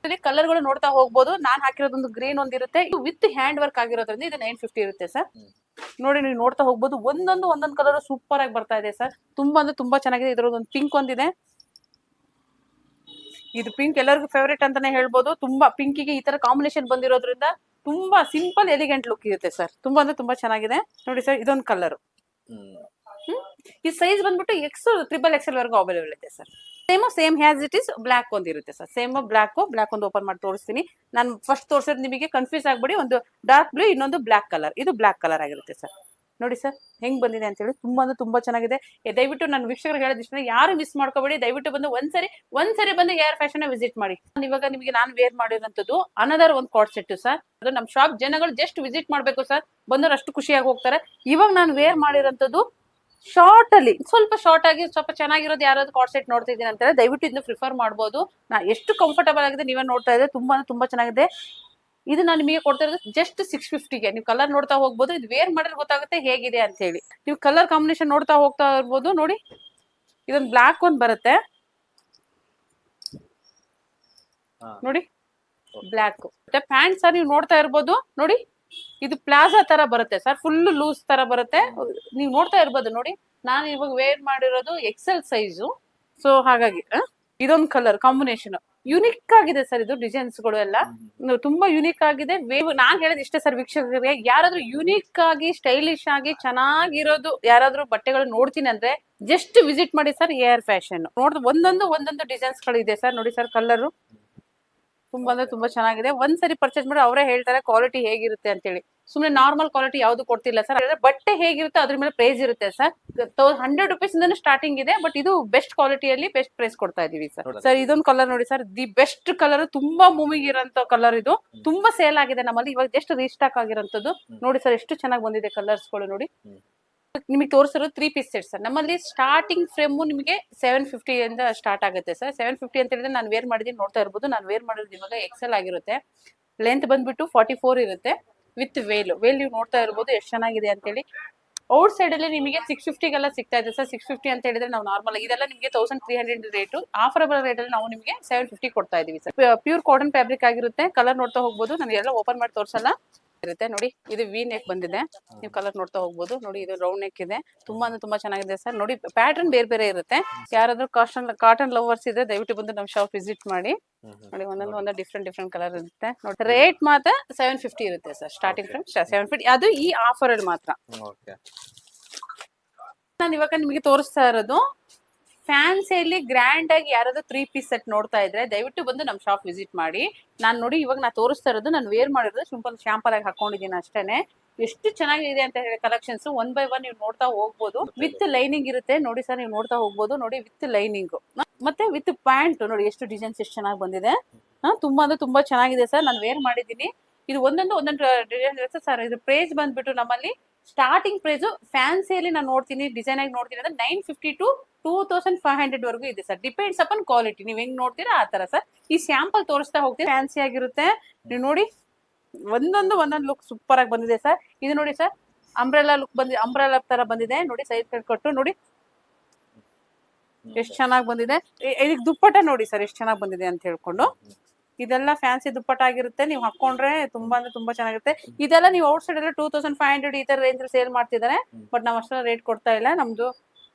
ಕಲರ್ ಗಳು ನೋಡ್ತಾ ಹೋಗ್ಬೋದು. ನಾನ್ ಹಾಕಿರೋದೊಂದು ಗ್ರೀನ್ ಒಂದಿರುತ್ತೆ, ಇದು ವಿತ್ ಹ್ಯಾಂಡ್ ವರ್ಕ್ ಆಗಿರೋದ್ರಿಂದ ಇದು 950 ಇರುತ್ತೆ ಸರ್. ನೋಡಿ ನೀವು ನೋಡ್ತಾ ಹೋಗ್ಬೋದು, ಒಂದೊಂದು ಕಲರ್ ಸೂಪರ್ ಆಗಿ ಬರ್ತಾ ಇದೆ ಸರ್. ತುಂಬಾ ಅಂದ್ರೆ ತುಂಬಾ ಚೆನ್ನಾಗಿದೆ. ಇದ್ರದ್ದು ಪಿಂಕ್ ಒಂದಿದೆ, ಇದು ಪಿಂಕ್ ಎಲ್ಲರಿಗೂ ಫೇವರೇಟ್ ಅಂತಾನೆ ಹೇಳ್ಬೋದು. ತುಂಬಾ ಪಿಂಕಿಗೆ ಈ ತರ ಕಾಂಬಿನೇಷನ್ ಬಂದಿರೋದ್ರಿಂದ ತುಂಬಾ ಸಿಂಪಲ್ ಎಲಿಗೆಂಟ್ ಲುಕ್ ಇರುತ್ತೆ ಸರ್. ತುಂಬಾ ಅಂದ್ರೆ ತುಂಬಾ ಚೆನ್ನಾಗಿದೆ ನೋಡಿ ಸರ್. ಇದೊಂದು ಕಲರ್, ಈ ಸೈಜ್ ಬಂದ್ಬಿಟ್ಟು XXL ವರೆಗೂ ಅವೈಲೇಬಲ್ ಇದೆ sir. Same as it is black ಒಂದಿರುತ್ತೆ ಸರ್. ಸೇಮ್ ಬ್ಲಾಕ್ ಒಂದು ಓಪನ್ ಮಾಡಿ ತೋರಿಸ್ತೀನಿ. ನಾನು ಫಸ್ಟ್ ತೋರಿಸಿದ್ರೆ ನಿಮಗೆ ಕನ್ಫ್ಯೂಸ್ ಆಗ್ಬಿಡಿ. ಒಂದು ಡಾರ್ಕ್ ಬ್ಲೂ, ಇನ್ನೊಂದು ಬ್ಲಾಕ್ ಕಲರ್. ಇದು ಬ್ಲಾಕ್ ಕಲರ್ ಆಗಿರುತ್ತೆ ಸರ್. ನೋಡಿ ಸರ್ ಹೆಂಗ್ ಬಂದಿದೆ ಅಂತ ಹೇಳಿ. ತುಂಬಾ ಅಂದ್ರೆ ತುಂಬಾ ಚೆನ್ನಾಗಿದೆ. ದಯವಿಟ್ಟು ನನ್ನ ವೀಕ್ಷಕರು ಹೇಳೋದಿಷ್ಟ, ಯಾರು ಮಿಸ್ ಮಾಡ್ಕೋಬೇಡಿ. ದಯವಿಟ್ಟು ಬಂದು ಒಂದ್ಸರಿ ಬಂದು ಏರ್ ಫ್ಯಾಷನ್ ವಿಸಿಟ್ ಮಾಡಿ. ಇವಾಗ ನಿಮಗೆ ನಾನು ವೇರ್ ಮಾಡಿರೋಂಥದ್ದು ಅನದರ್ ಒಂದು ಕಾರ್ಡ್ ಸೆಟ್ ಸರ್. ಅದು ನಮ್ಮ ಶಾಪ್ ಜನಗಳು ಜಸ್ಟ್ ವಿಸಿಟ್ ಮಾಡ್ಬೇಕು ಸರ್, ಬಂದವರು ಅಷ್ಟು ಖುಷಿಯಾಗಿ ಹೋಗ್ತಾರೆ. ಇವಾಗ ನಾನು ವೇರ್ ಮಾಡಿರೋಂಥದ್ದು ಶಾರ್ಟ್ ಅಲ್ಲಿ ಸ್ವಲ್ಪ ಶಾರ್ಟ್ ಆಗಿ ಸ್ವಲ್ಪ ಚೆನ್ನಾಗಿರೋದು ಯಾರಾದ್ರು ಕಾರ್ಡ್ ಸೆಟ್ ನೋಡ್ತಿದ್ದೀನಿ ಅಂತಾರೆ, ದಯವಿಟ್ಟು ಇದನ್ನ ಪ್ರಿಫರ್ ಮಾಡ್ಬೋದು. ನಾ ಎಷ್ಟು ಕಂಫರ್ಟಬಲ್ ಆಗಿದೆ ನೀವೇ ನೋಡ್ತಾ ಇದ್ರೆ. ತುಂಬಾ ಚೆನ್ನಾಗಿದೆ. ಇದು ನಾನು ನಿಮಗೆ ಕೊಡ್ತಾ ಇರೋದು ಜಸ್ಟ್ 650ಗೆ. ನೀವು ಕಲರ್ ನೋಡ್ತಾ ಹೋಗ್ಬೋದು. ಇದು ವೇರ್ ಮಾಡಿದ್ರೆ ಗೊತ್ತಾಗುತ್ತೆ ಹೇಗಿದೆ ಅಂತ ಹೇಳಿ. ನೀವು ಕಲರ್ ಕಾಂಬಿನೇಷನ್ ನೋಡ್ತಾ ಹೋಗ್ತಾ ಇರ್ಬೋದು. ನೋಡಿ ಇದೊಂದು ಬ್ಲಾಕ್ ಒಂದ್ ಬರುತ್ತೆ ನೋಡಿ, ಬ್ಲಾಕ್. ಮತ್ತೆ ಪ್ಯಾಂಟ್ ಸರ್ ನೀವು ನೋಡ್ತಾ ಇರ್ಬೋದು. ನೋಡಿ ಇದು ಪ್ಲಾಜಾ ತರ ಬರುತ್ತೆ ಸರ್, ಫುಲ್ ಲೂಸ್ ತರ ಬರುತ್ತೆ. ನೀವು ನೋಡ್ತಾ ಇರ್ಬೋದು. ನೋಡಿ ನಾನು ಇವಾಗ ವೇರ್ ಮಾಡಿರೋದು ಎಕ್ಸೆಲ್ ಸೈಜು, ಸೊ ಹಾಗಾಗಿ ಇದೊಂದು ಕಲರ್ ಕಾಂಬಿನೇಷನ್ ಯುನಿಕ್ ಆಗಿದೆ ಸರ್. ಇದು ಡಿಸೈನ್ಸ್ ಗಳು ಎಲ್ಲ ತುಂಬಾ ಯುನಿಕ್ ಆಗಿದೆ. ನಾನ್ ಹೇಳೋದು ಇಷ್ಟೇ ಸರ್ ವೀಕ್ಷಕರಿಗೆ, ಯಾರಾದ್ರೂ ಯುನಿಕ್ ಆಗಿ ಸ್ಟೈಲಿಶ್ ಆಗಿ ಚೆನ್ನಾಗಿರೋದು ಯಾರಾದ್ರೂ ಬಟ್ಟೆಗಳು ನೋಡ್ತೀನಿ ಅಂದ್ರೆ ಜಸ್ಟ್ ವಿಸಿಟ್ ಮಾಡಿ ಸರ್ ಏರ್ ಫ್ಯಾಷನ್. ನೋಡಿದ್ರೆ ಒಂದೊಂದು ಡಿಸೈನ್ಸ್ ಗಳು ಇದೆ ಸರ್. ನೋಡಿ ಸರ್ ಕಲರ್ ತುಂಬಾ ಅಂದ್ರೆ ತುಂಬಾ ಚೆನ್ನಾಗಿದೆ. ಒಂದ್ಸರಿ ಪರ್ಚೇಸ್ ಮಾಡಿ ಅವರೇ ಹೇಳ್ತಾರೆ ಕ್ವಾಲಿಟಿ ಹೇಗಿರುತ್ತೆ ಅಂತ ಹೇಳಿ. ಸುಮ್ನೆ ನಾರ್ಮಲ್ ಕ್ವಾಲಿಟಿ ಯಾವ್ದು ಕೊಡ್ತಿಲ್ಲ ಸರ್. ಬಟ್ಟೆ ಹೇಗಿರುತ್ತೆ ಅದ್ರ ಮೇಲೆ ಪ್ರೈಸ್ ಇರುತ್ತೆ ಸರ್. 100 ರುಪೀಸ್ ಇಂದ ಸ್ಟಾರ್ಟಿಂಗ್ ಇದೆ, ಬಟ್ ಇದು ಬೆಸ್ಟ್ ಕ್ವಾಲಿಟಿಯಲ್ಲಿ ಬೆಸ್ಟ್ ಪ್ರೈಸ್ ಕೊಡ್ತಾ ಇದೀವಿ ಸರ್. ಸರ್ ಇದೊಂದು ಕಲರ್ ನೋಡಿ ಸರ್, ದಿ ಬೆಸ್ಟ್ ಕಲರ್. ತುಂಬಾ ಮೂವಿಂಗ್ ಇರೋಂತ ಕಲರ್. ಇದು ತುಂಬಾ ಸೇಲ್ ಆಗಿದೆ ನಮ್ಮಲ್ಲಿ, ಇವಾಗ ಜಸ್ಟ್ ರೀಸ್ಟಾಕ್ ಆಗಿರೋಂಥದ್ದು. ನೋಡಿ ಸರ್ ಎಷ್ಟು ಚೆನ್ನಾಗಿ ಬಂದಿದೆ ಕಲರ್ಸ್ ಗಳು. ನೋಡಿ ನಿಮಗೆ ತೋರಿಸಿರೋದು 3 ಪೀಸ್ ಸೆಟ್ ಸರ್. ನಮ್ಮಲ್ಲಿ ಸ್ಟಾರ್ಟಿಂಗ್ ಫ್ರೇಮ್ ನಿಮಗೆ 750 ಇಂದ ಸ್ಟಾರ್ಟ್ ಆಗುತ್ತೆ ಸರ್. 750 ಅಂತ ಹೇಳಿದ್ರೆ ನಾನು ವೇರ್ ಮಾಡಿದೀನಿ ನೋಡ್ತಾ ಇರ್ಬೋದು. ನಾನು ವೇರ್ ಮಾಡಿರೋದು ಇವಾಗ ಎಕ್ಸೆಲ್ ಆಗಿರುತ್ತೆ. ಲೆಂತ್ ಬಂದ್ಬಿಟ್ಟು 44 ಇರುತ್ತೆ ವಿತ್ ವೇಲ್ ನೀವು ನೋಡ್ತಾ ಇರ್ಬೋದು ಎಷ್ಟು ಚೆನ್ನಾಗಿದೆ ಅಂತ ಹೇಳಿ. ಔಟ್ ಸೈಡ್ ಅಲ್ಲಿ ನಿಮಗೆ 650ಗೆಲ್ಲ ಸಿಗ್ತಾ ಇದೆ ಸರ್. 650 ಅಂತ ಹೇಳಿದ್ರೆ ನಾವು ನಾರ್ಮಲ್ ಇದೆಲ್ಲ ನಿಮಗೆ 1300 ರೇಟು. ಆಫರಬಲ್ ರೇಟ್ ಅಲ್ಲಿ ನಾವು ನಿಮಗೆ 750 ಕೊಡ್ತಾ ಇದೀವಿ ಸರ್. ಪ್ಯೂರ್ ಕಾಟನ್ ಫ್ಯಾಬ್ರಿಕ್ ಆಗಿರುತ್ತೆ. ಕಲರ್ ನೋಡ್ತಾ ಹೋಗ್ಬೋದು. ನಾನು ಎಲ್ಲ ಓಪನ್ ಮಾಡಿ ತೋರ್ಸಲ್ಲ ಇರುತ್ತೆ. ನೋಡಿ ಇದು ವಿ ನೆಕ್ ಬಂದಿದೆ, ನೀವು ಕಲರ್ ನೋಡ್ತಾ ಹೋಗ್ಬೋದು. ನೋಡಿ ಇದು ರೌಂಡ್ ನೆಕ್ ಇದೆ. ತುಂಬಾ ಅಂದ್ರೆ ತುಂಬಾ ಚೆನ್ನಾಗಿದೆ ಸರ್. ನೋಡಿ ಪ್ಯಾಟರ್ನ್ ಬೇರೆ ಇರುತ್ತೆ. ಯಾರಾದ್ರೂ ಕಾಟನ್ ಲವರ್ಸ್ ಇದ್ರೆ ದಯವಿಟ್ಟು ಬಂದು ನಮ್ಮ ಶಾಪ್ ವಿಸಿಟ್ ಮಾಡಿ. ನೋಡಿ ಒಂದೊಂದು ಡಿಫ್ರೆಂಟ್ ಕಲರ್ ಇರುತ್ತೆ. ನೋಡಿ ರೇಟ್ ಮಾತ್ರ 750 ಇರುತ್ತೆ ಸರ್. Starting from 750. ಅದು ಈ ಆಫರ್ ಅಲ್ಲಿ ಮಾತ್ರ. ನಾನು ಇವಾಗ ನಿಮಗೆ ತೋರಿಸ್ತಾ ಇರೋದು ಫ್ಯಾನ್ಸಿಯಲ್ಲಿ ಗ್ರ್ಯಾಂಡ್ ಆಗಿ ಯಾರಾದ್ರೂ 3 ಪೀಸ್ ಸೆಟ್ ನೋಡ್ತಾ ಇದ್ರೆ ದಯವಿಟ್ಟು ಬಂದು ನಮ್ಮ ಶಾಪ್ ವಿಸಿಟ್ ಮಾಡಿ. ನಾನು ನೋಡಿ ಇವಾಗ ನಾ ತೋರಿಸ್ತಾ ಇರೋದು ನಾನು ವೇರ್ ಮಾಡಿರೋದು ಸಿಂಪಲ್ ಶಾಂಪಲ್ ಆಗಿ ಹಾಕೊಂಡಿದ್ದೀನಿ ಅಷ್ಟೇನೆ. ಎಷ್ಟು ಚೆನ್ನಾಗಿದೆ ಅಂತ ಹೇಳಿ ಕಲೆಕ್ಷನ್ಸ್ 1 by 1 ನೀವು ನೋಡ್ತಾ ಹೋಗ್ಬೋದು. ವಿತ್ ಲೈನಿಂಗ್ ಇರುತ್ತೆ ನೋಡಿ ಸರ್, ನೀವು ನೋಡ್ತಾ ಹೋಗ್ಬೋದು. ನೋಡಿ ವಿತ್ ಲೈನಿಂಗ್ ಮತ್ತೆ ವಿತ್ ಪ್ಯಾಂಟ್. ನೋಡಿ ಎಷ್ಟು ಡಿಸೈನ್ಸ್ ಎಷ್ಟು ಚೆನ್ನಾಗಿ ಬಂದಿದೆ. ತುಂಬಾ ಅಂದ್ರೆ ತುಂಬಾ ಚೆನ್ನಾಗಿದೆ ಸರ್. ನಾನು ವೇರ್ ಮಾಡಿದ್ದೀನಿ. ಇದು ಒಂದೊಂದು ಡಿಸೈನ್ ಇರುತ್ತೆ ಸರ್. ಇದು ಪ್ರೈಸ್ ಬಂದ್ಬಿಟ್ಟು ನಮ್ಮಲ್ಲಿ ಸ್ಟಾರ್ಟಿಂಗ್ ಪ್ರೈಸ್ ಫ್ಯಾನ್ಸಿಯಲ್ಲಿ ನಾನು ನೋಡ್ತೀನಿ ಡಿಸೈನ್ ಆಗಿ ನೋಡ್ತೀನಿ ಅಂದ್ರೆ 950 to 2500 ವರೆಗೂ ಇದೆ ಸರ್. ಡಿಪೆಂಡ್ಸ್ ಅಪಾನ್ ಕ್ವಾಲಿಟಿ, ನೀವ್ ಹೆಂಗ್ ನೋಡ್ತೀರಾ ಆ ತರ ಸರ್. ಈ ಸ್ಯಾಂಪಲ್ ತೋರಿಸ್ತಾ ಹೋಗ್ತೀವಿ. ಫ್ಯಾನ್ಸಿ ಆಗಿರುತ್ತೆ. ನೀವು ನೋಡಿ ಒಂದೊಂದು ಲುಕ್ ಸೂಪರ್ ಆಗಿ ಬಂದಿದೆ ಸರ್. ಇದು ನೋಡಿ ಸರ್ ಅಂಬ್ರೆಲಾ ಲುಕ್ ಬಂದಿದೆ, ಅಂಬ್ರೆಲಾ ತರ ಬಂದಿದೆ ನೋಡಿ. ಸೈಡ್ ಕೊಟ್ಟು ನೋಡಿ ಎಷ್ಟು ಚೆನ್ನಾಗಿ ಬಂದಿದೆ. ಇದಕ್ಕೆ ದುಪ್ಪಟ ನೋಡಿ ಸರ್ ಎಷ್ಟು ಚೆನ್ನಾಗಿ ಬಂದಿದೆ ಅಂತ ಹೇಳ್ಕೊಂಡು. ಇದೆಲ್ಲ ಫ್ಯಾನ್ಸಿ ದುಪ್ಪಟ ಆಗಿರುತ್ತೆ. ನೀವು ಹಾಕೊಂಡ್ರೆ ತುಂಬಾ ಅಂದ್ರೆ ತುಂಬಾ ಚೆನ್ನಾಗಿರುತ್ತೆ. ಇದೆಲ್ಲ ನೀವು ಔಟ್ ಸೈಡ್ ಎಲ್ಲ 2500 ಈ ತರ ರೇಂಜ್ ಸೇಲ್ ಮಾಡ್ತಿದ್ದಾರೆ, ಬಟ್ ನಾವು ಅಷ್ಟೆಲ್ಲ ರೇಟ್ ಕೊಡ್ತಾ ಇಲ್ಲ ನಮ್ದು.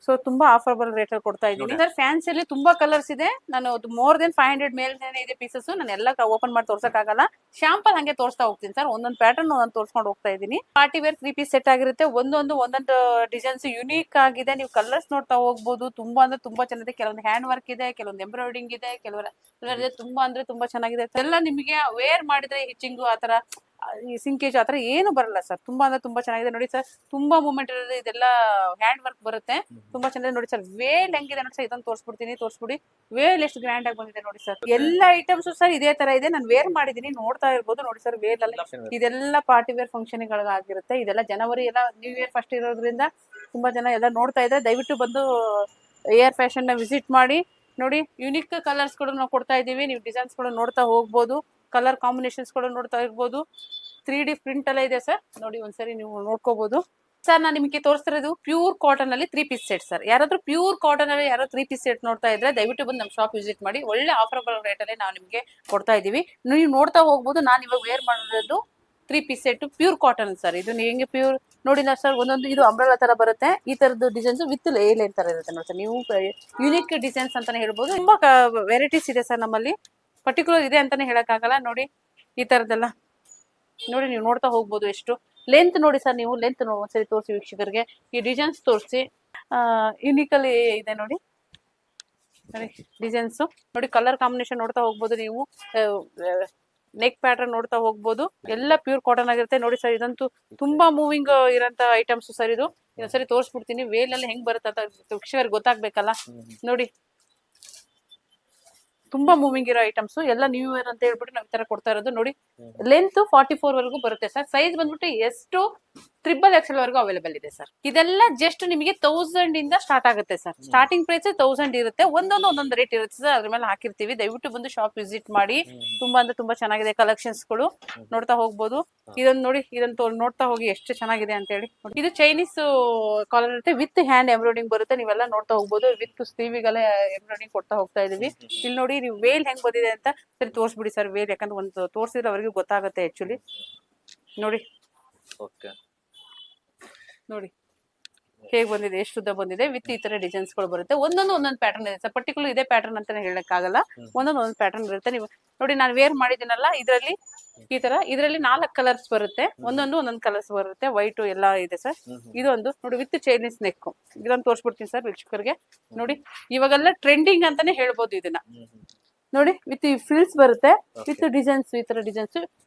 ಸೊ ತುಂಬಾ ಆಫರ್ಬಲ್ ರೇಟ್ ಅಲ್ಲಿ ಕೊಡ್ತಾ ಇದ್ದೀನಿ ಸರ್. ಫ್ಯಾನ್ಸಿಯಲ್ಲಿ ತುಂಬಾ ಕಲರ್ಸ್ ಇದೆ. ನಾನು ಮೋರ್ ದೆನ್ 500 ಮೇಲ್ನೇ ಇದೆ ಪೀಸಸ್. ನಾನು ಎಲ್ಲ ಓಪನ್ ಮಾಡಿ ತೋರ್ಸಕ್ ಆಗಲ್ಲ. ಶಾಂಪಲ್ ಹಂಗೆ ತೋರಿಸ್ತಾ ಹೋಗ್ತೀನಿ ಸರ್. ಒಂದೊಂದು ಪ್ಯಾಟರ್ನ್ ಒಂದೊಂದು ತೋರ್ಸ್ಕೊಂಡು ಹೋಗ್ತಾ ಇದ್ದೀನಿ. ಪಾರ್ಟಿ ವೇರ್ 3 ಪೀಸ್ ಸೆಟ್ ಆಗಿರುತ್ತೆ. ಒಂದೊಂದು ಡಿಸೈನ್ಸ್ ಯುನೀಕ್ ಆಗಿದೆ. ನೀವು ಕಲರ್ಸ್ ನೋಡ್ತಾ ಹೋಗ್ಬೋದು. ತುಂಬಾ ಅಂದ್ರೆ ತುಂಬಾ ಚೆನ್ನಾಗಿದೆ. ಕೆಲವೊಂದು ಹ್ಯಾಂಡ್ ವರ್ಕ್ ಇದೆ, ಕೆಲವೊಂದು ಎಂಬ್ರಾಯ್ಡಿಂಗ್ ಇದೆ, ಕೆಲವೊಂದು ತುಂಬಾ ಅಂದ್ರೆ ತುಂಬಾ ಚೆನ್ನಾಗಿದೆ. ಎಲ್ಲ ನಿಮಗೆ ವೇರ್ ಮಾಡಿದ್ರೆ ಹಿಚಿಂಗು ಆತರ ಈ ಸಿಂಕೇಜ್ ಆತರ ಏನು ಬರಲ್ಲ ಸರ್. ತುಂಬಾ ಅಂದ್ರೆ ತುಂಬಾ ಚೆನ್ನಾಗಿದೆ ನೋಡಿ ಸರ್. ತುಂಬಾ ಮೂವ್ಮೆಂಟ್ ಇರೋದು, ಇದೆಲ್ಲ ಹ್ಯಾಂಡ್ ವರ್ಕ್ ಬರುತ್ತೆ. ತುಂಬಾ ಚೆನ್ನಾಗಿದೆ ನೋಡಿ ಸರ್. ವೇಲ್ ಹೆಂಗಿದೆ ನೋಡಿ ಸರ್, ಇದನ್ನ ತೋರಿಸ್ಬಿಡಿ. ವೇಲ್ ಎಷ್ಟು ಗ್ರ್ಯಾಂಡ್ ಆಗಿ ಬಂದಿದೆ ನೋಡಿ ಸರ್. ಎಲ್ಲ ಐಟಮ್ಸ್ ಸರ್ ಇದೇ ತರ ಇದೆ. ನಾನು ವೇರ್ ಮಾಡಿದೀನಿ, ನೋಡ್ತಾ ಇರ್ಬೋದು ನೋಡಿ ಸರ್. ವೇಲ್ ಅಲ್ಲಿ ಇದೆಲ್ಲ ಪಾರ್ಟಿ ವೇರ್ ಫಂಕ್ಷನ್ ಗಳಿಗಾಗಿರುತ್ತೆ. ಇದೆಲ್ಲ ಜನವರಿ ಎಲ್ಲ ನ್ಯೂ ಇಯರ್ ಫಸ್ಟ್ ಇರೋದ್ರಿಂದ ತುಂಬಾ ಜನ ಎಲ್ಲ ನೋಡ್ತಾ ಇದ್ದಾರೆ. ದಯವಿಟ್ಟು ಬಂದು ಏರ್ ಫ್ಯಾಷನ್ ನ ವಿಸಿಟ್ ಮಾಡಿ ನೋಡಿ. ಯುನಿಕ್ ಕಲರ್ಸ್ ಗಳು ನಾವು ಕೊಡ್ತಾ ಇದೀವಿ. ನೀವು ಡಿಸೈನ್ಸ್ ಗಳು ನೋಡ್ತಾ ಹೋಗ್ಬೋದು. ಕಲರ್ ಕಾಂಬಿನೇಷನ್ಸ್ ಗಳು ನೋಡ್ತಾ ಇರ್ಬೋದು. 3D ಪ್ರಿಂಟ್ ಎಲ್ಲ ಇದೆ ಸರ್. ನೋಡಿ ಒಂದ್ಸರಿ ನೀವು ನೋಡ್ಕೋಬಹುದು ಸರ್. ನಾನು ನಿಮಗೆ ತೋರಿಸ್ತಿರೋದು ಪ್ಯೂರ್ ಕಾಟನ್ ಅಲ್ಲಿ 3 ಪೀಸ್ ಸೆಟ್ ಸರ್. ಯಾರಾದ್ರೂ ಪ್ಯೂರ್ ಕಾಟನ್ ಅಲ್ಲಿ ಯಾರೋ 3 ಪೀಸ್ ಸೆಟ್ ನೋಡ್ತಾ ಇದ್ರೆ ದಯವಿಟ್ಟು ಬಂದು ನಮ್ಮ ಶಾಪ್ ವಿಸಿಟ್ ಮಾಡಿ. ಒಳ್ಳೆ ಆಫರಬಲ್ ರೇಟ್ ಅಲ್ಲಿ ನಾವು ನಿಮಗೆ ಕೊಡ್ತಾ ಇದೀವಿ. ನೀವು ನೋಡ್ತಾ ಹೋಗ್ಬೋದು. ನಾನು ಇವಾಗ ವೇರ್ ಮಾಡಿರೋದು 3 piece set pure cotton sir. ಇದು ಹೆಂಗೆ ಪ್ಯೂರ್ ನೋಡಿ ಸರ್. ಒಂದೊಂದು ಇದು ಅಂಬ್ರೆಲಾ ತರ ಬರುತ್ತೆ. ಈ ತರದ್ದು ಡಿಸೈನ್ಸ್ ವಿತ್ ಲೈನ್ ತರ ಇರುತ್ತೆ ನೋಡಿ ಸರ್. ನೀವು ಯುನಿಕ್ ಡಿಸೈನ್ಸ್ ಅಂತಾನೆ ಹೇಳ್ಬೋದು. ತುಂಬಾ ವೆರೈಟೀಸ್ ಇದೆ ಸರ್ ನಮ್ಮಲ್ಲಿ. ಪರ್ಟಿಕ್ಯುಲರ್ ಇದೆ ಅಂತಾನೆ ಹೇಳಕ್ಕಾಗಲ್ಲ. ನೋಡಿ ಈ ತರದೆಲ್ಲ ನೋಡಿ, ನೀವು ನೋಡ್ತಾ ಹೋಗ್ಬೋದು. ಎಷ್ಟು ಲೆಂತ್ ನೋಡಿ ಸರ್. ನೀವು ಲೆಂತ್ ಒಂದ್ಸರಿ ತೋರಿಸಿ ವೀಕ್ಷಕರಿಗೆ. ಈ ಡಿಸೈನ್ಸ್ ತೋರಿಸಿ. ಯುನಿಕ್ ಅಲ್ಲಿ ಇದೆ ನೋಡಿ ಡಿಸೈನ್ಸ್. ನೋಡಿ ಕಲರ್ ಕಾಂಬಿನೇಷನ್ ನೋಡ್ತಾ ಹೋಗ್ಬೋದು ನೀವು. ನೆಕ್ ಪ್ಯಾಟರ್ನ್ ನೋಡ್ತಾ ಹೋಗ್ಬೋದು. ಎಲ್ಲ ಪ್ಯೂರ್ ಕಾಟನ್ ಆಗಿರುತ್ತೆ ನೋಡಿ ಸರ್. ಇದಂತೂ ತುಂಬಾ ಮೂವಿಂಗ್ ಇರೋಂತ ಐಟಮ್ಸ್ ಸರ್. ಇದು ಇನ್ನೊಂದ್ಸರಿ ತೋರಿಸ್ಬಿಡ್ತೀನಿ. ವೇಲ್ ಅಲ್ಲಿ ಹೆಂಗ್ ಬರುತ್ತೆ ಅಂತ ವೀಕ್ಷಕರಿಗೆ ಗೊತ್ತಾಗ್ಬೇಕಲ್ಲ. ನೋಡಿ ತುಂಬಾ ಮೂವಿಂಗ್ ಇರೋ ಐಟಮ್ಸ್ ಎಲ್ಲ ನ್ಯೂ ಇಯರ್ ಅಂತ ಹೇಳ್ಬಿಟ್ಟು ನಾವು ಈ ತರ ಕೊಡ್ತಾ ಇರೋದು. ನೋಡಿ ಲೆಂತ್ 44 ವರೆಗೂ ಬರುತ್ತೆ ಸರ್. ಸೈಜ್ ಬಂದ್ಬಿಟ್ಟು ಎಷ್ಟು XXL ವರೆಗೂ ಅವೈಲೇಬಲ್ ಇದೆ ಸರ್. ಇದೆಲ್ಲ ಜಸ್ಟ್ ನಿಮಗೆ 1000 ಇಂದ ಸ್ಟಾರ್ಟ್ ಆಗುತ್ತೆ ಸರ್. ಸ್ಟಾರ್ಟಿಂಗ್ ಪ್ರೈಸ್ 1000 ಇರುತ್ತೆ. ಒಂದೊಂದು ರೇಟ್ ಇರುತ್ತೆ ಸರ್. ಅದ್ರ ಮೇಲೆ ಹಾಕಿರ್ತೀವಿ. ದಯವಿಟ್ಟು ಬಂದು ಶಾಪ್ ವಿಸಿಟ್ ಮಾಡಿ. ತುಂಬಾ ಅಂದ್ರೆ ತುಂಬಾ ಚೆನ್ನಾಗಿದೆ ಕಲೆಕ್ಷನ್ಸ್ ಗಳು. ನೋಡ್ತಾ ಹೋಗ್ಬೋದು. ಇದನ್ನ ನೋಡಿ, ಇದನ್ನ ನೋಡ್ತಾ ಹೋಗಿ ಎಷ್ಟು ಚೆನ್ನಾಗಿದೆ ಅಂತ ಹೇಳಿ. ಇದು ಚೈನೀಸ್ ಕಾಲರ್ ಇರುತ್ತೆ. ವಿತ್ ಹ್ಯಾಂಡ್ ಎಂಬ್ರಾಯ್ಡಿಂಗ್ ಬರುತ್ತೆ. ನೀವೆಲ್ಲ ನೋಡ್ತಾ ಹೋಗ್ಬೋದು. ವಿತ್ ಸ್ಲೀವಿಗೆಲ್ಲ ಎಂಬ್ರಾಯ್ಡಿಂಗ್ ಕೊಡ್ತಾ ಹೋಗ್ತಾ ಇದೀವಿ. ಇಲ್ಲಿ ನೋಡಿ ನೀವು ವೇಲ್ ಹೆಂಗ್ ಬಂದಿದೆ ಅಂತ ಸರಿ ತೋರಿಸ್ಬಿಡಿ ಸರ್. ವೇಲ್ ಯಾಕಂದ್ರೆ ಒಂದು ತೋರಿಸಿದ್ರೆ ಅವರಿಗೆ ಗೊತ್ತಾಗುತ್ತೆ ಆಕ್ಚುಲಿ. ನೋಡಿ ನೋಡಿ ಹೇಗ್ ಬಂದಿದೆ, ಎಷ್ಟು ಉದ್ದ ಬಂದಿದೆ. ವಿತ್ ಈ ತರ ಡಿಸೈನ್ಸ್ ಗಳು ಬರುತ್ತೆ. ಒಂದೊಂದು ಪ್ಯಾಟರ್ನ್ ಇದೆ ಸರ್. ಪರ್ಟಿಕ್ಯುಲರ್ ಇದೇ ಪ್ಯಾಟರ್ನ್ ಅಂತಾನೆ ಹೇಳಕ್ಕಾಗಲ್ಲ. ಒಂದೊಂದು ಪ್ಯಾಟರ್ನ್ ಇರುತ್ತೆ. ನೀವು ನೋಡಿ ನಾನು ವೇರ್ ಮಾಡಿದ್ದೀನಲ್ಲ, ಇದರಲ್ಲಿ ಈ ತರ ಇದರಲ್ಲಿ 4 ಕಲರ್ಸ್ ಬರುತ್ತೆ. ಒಂದೊಂದು ಕಲರ್ಸ್ ಬರುತ್ತೆ. ವೈಟ್ ಎಲ್ಲ ಇದೆ ಸರ್. ಇದೊಂದು ನೋಡಿ ವಿತ್ ಚೈನೀಸ್ ನೆಕ್. ಇದನ್ನ ತೋರಿಸ್ಬಿಡ್ತೀನಿ ಸರ್ ವೀಕ್ಷಕರಿಗೆ. ನೋಡಿ ಇವಾಗೆಲ್ಲ ಟ್ರೆಂಡಿಂಗ್ ಅಂತಾನೆ ಹೇಳ್ಬೋದು ಇದನ್ನ. ನೋಡಿ ವಿತ್ ಫ್ರಿಲ್ಸ್ ಬರುತ್ತೆ. ವಿತ್ ಡಿಸೈನ್ಸ್, ಈ ತರ designs